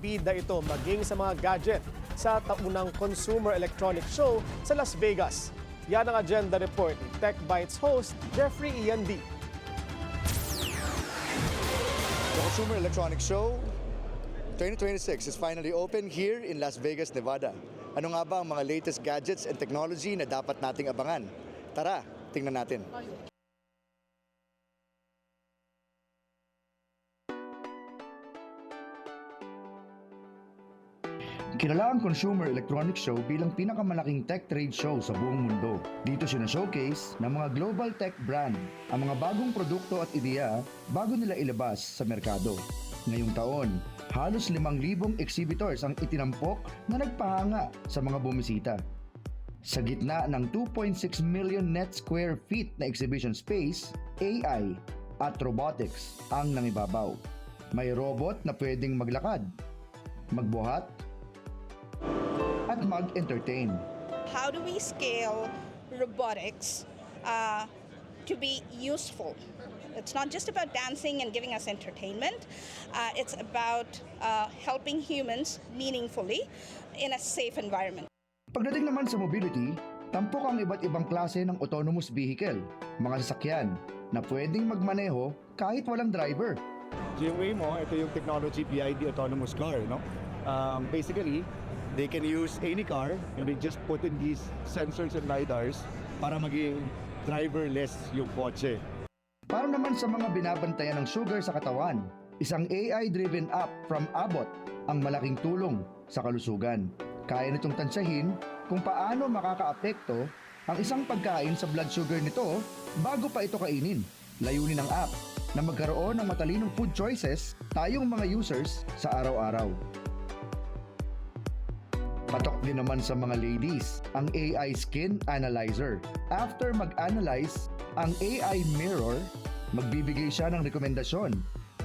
Bida ito maging sa mga gadget sa taunang Consumer Electronics Show sa Las Vegas. Yan ang agenda report ni Tech Bytes host Jeffrey Ian D. The Consumer Electronics Show 2026 is finally open here in Las Vegas, Nevada. Ano nga ba ang mga latest gadgets and technology na dapat nating abangan? Tara, tingnan natin. Kilala ang Consumer Electronics Show bilang pinakamalaking tech trade show sa buong mundo. Dito sina-showcase ng mga global tech brand ang mga bagong produkto at ideya bago nila ilabas sa merkado. Ngayong taon, halos 5,000 exhibitors ang itinampok na nagpahanga sa mga bumisita. Sa gitna ng 2.6 million net square feet na exhibition space, AI at robotics ang nangibabaw. May robot na pwedeng maglakad, magbuhat, at mag-entertain. How do we scale robotics to be useful? It's not just about dancing and giving us entertainment. It's about helping humans meaningfully in a safe environment. Pagdating naman sa mobility, tampok ang iba't ibang klase ng autonomous vehicle, mga sasakyan na pwedeng magmaneho kahit walang driver. Yung Waymo, ito yung technology behind the autonomous car, no? Basically, they can use any car and they just put in these sensors and lidars para maging driverless yung kotse. Para naman sa mga binabantayan ng sugar sa katawan, isang AI-driven app from Abbott ang malaking tulong sa kalusugan. Kaya nitong tansyahin kung paano makakaapekto ang isang pagkain sa blood sugar nito bago pa ito kainin. Layunin ng app na magkaroon ng matalinong food choices tayong mga users sa araw-araw. Patok din naman sa mga ladies ang AI Skin Analyzer. After mag-analyze ang AI Mirror, magbibigay siya ng rekomendasyon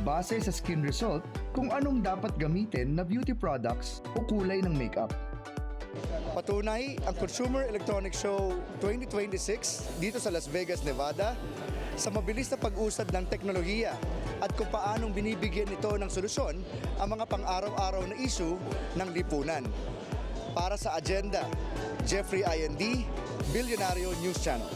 base sa skin result kung anong dapat gamitin na beauty products o kulay ng makeup. Patunay ang Consumer Electronics Show 2026 dito sa Las Vegas, Nevada sa mabilis na pag-usad ng teknolohiya at kung paanong binibigyan ito ng solusyon ang mga pang-araw-araw na issue ng lipunan. Para sa agenda, Jeffrey IND, Billionario News Channel.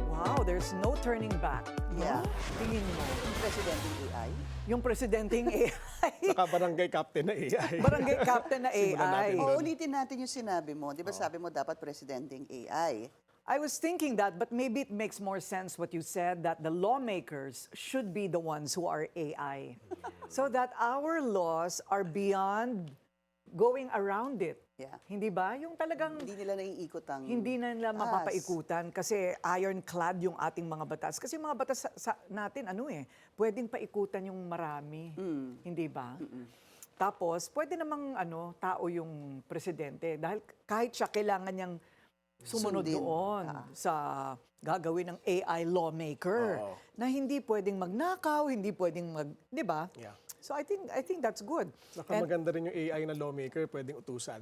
Wow, there's no turning back. Yeah. Tingin mo. Yung presidenteng AI? Yung presidenteng AI. Saka barangay captain na AI. Barangay captain na Simulan natin AI. doon. Ulitin natin yung sinabi mo. Di ba sabi mo dapat presidenteng AI? I was thinking that, but maybe it makes more sense what you said, that the lawmakers should be the ones who are AI. So that our laws are beyond going around it. Yeah. Hindi ba? Yung talagang Hindi nila naiikot ang hindi na nila mapapaikutan kasi ironclad yung ating mga batas. Kasi yung mga batas natin, pwedeng paikutan yung marami. Hindi ba? Tapos, pwede namang tao yung presidente. Dahil kahit siya kailangan niyang sumunod Sundin. doon sa gagawin ng AI lawmaker na hindi pwedeng magnakaw, hindi pwedeng di ba? Yeah. So I think that's good. Saka maganda rin yung AI na lawmaker, pwedeng utusan.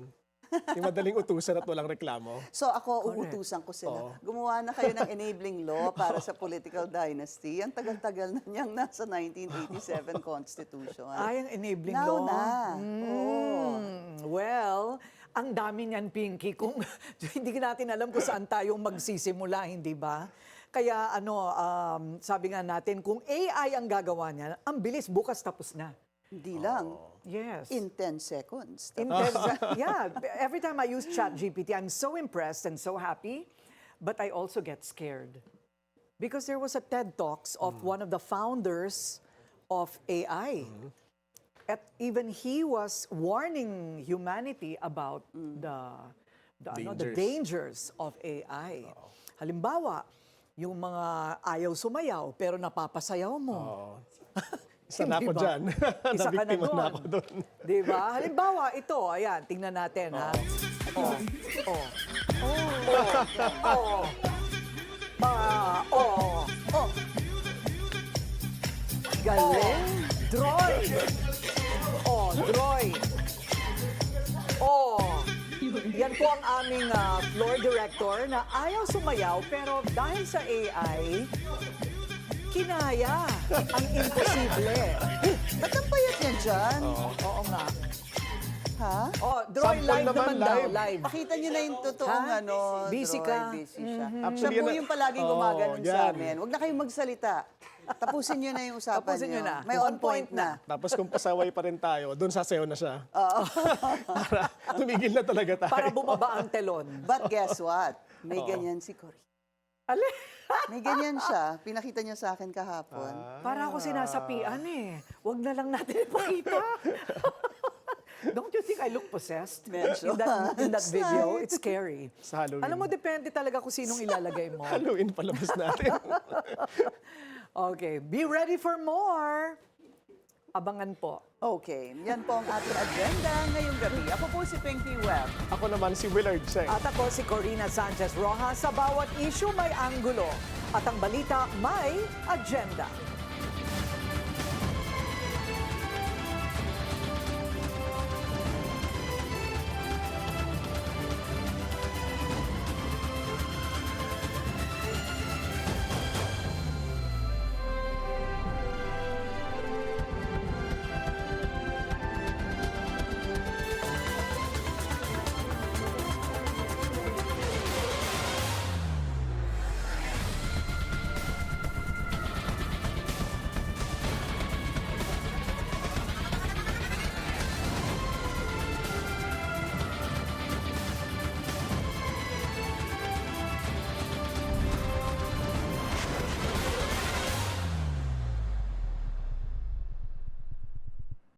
Yung madaling utusan at walang reklamo. So ako, uutusan ko sila. Gumawa na kayo ng enabling law para sa political dynasty. Ang tagal-tagal na niyang nasa 1987 Constitution. Ay, ang enabling Now law. na. Oo. Well, ang dami niyan, Pinky, kung hindi natin alam kung saan tayong magsisimula, hindi ba? Kaya sabi nga natin, kung AI ang gagawa niya, ang bilis, bukas tapos na. Hindi lang. Yes. In 10 seconds. Yeah, every time I use ChatGPT, I'm so impressed and so happy, but I also get scared. Because there was a TED Talks of one of the founders of AI. At even he was warning humanity about the dangers of AI. Halimbawa, yung mga ayaw sumayaw pero napapasayaw mo. Isa na ako dyan. Isa ka na Nabiktima na ako doon. Diba? Halimbawa, ito, ayan, tingnan natin, ha? Galing. Droid. Droid. Yan po ang aming floor director na ayaw sumayaw pero dahil sa AI, kinaya ang imposible. Ba't ang payat yan dyan? Oo nga. Ha? Droid Sample live naman, naman daw. live. Live. Pakita niyo na yung totoong Busy Droid, ka. busy siya. Actually, Siya po yan yung palaging gumaganon sa yan. amin. Huwag na kayong magsalita. Tapusin niyo na yung usapan Tapusin niyo niyo. na. May on point na. Tapos kung pasaway pa rin tayo, doon sasayaw na siya. Para tumigil na talaga tayo. Para bumaba ang telon. But guess what? May ganyan si Cory. May ganyan siya. Pinakita niya sa akin kahapon. Para ako sinasapian eh. Huwag na lang natin ipakita. Don't you think I look possessed? Medyo. In that video, it's scary. Sa Halloween. Alam mo, depende talaga kung sinong ilalagay mo. Halloween palabas natin. Okay, be ready for more. Abangan po. Okay, yan po ang ating agenda ngayong gabi. Ako po si Pinky Webb. Ako naman si Willard Cheng. At ako si Corina Sanchez Rojas. Sa bawat issue may anggulo. At ang balita may agenda.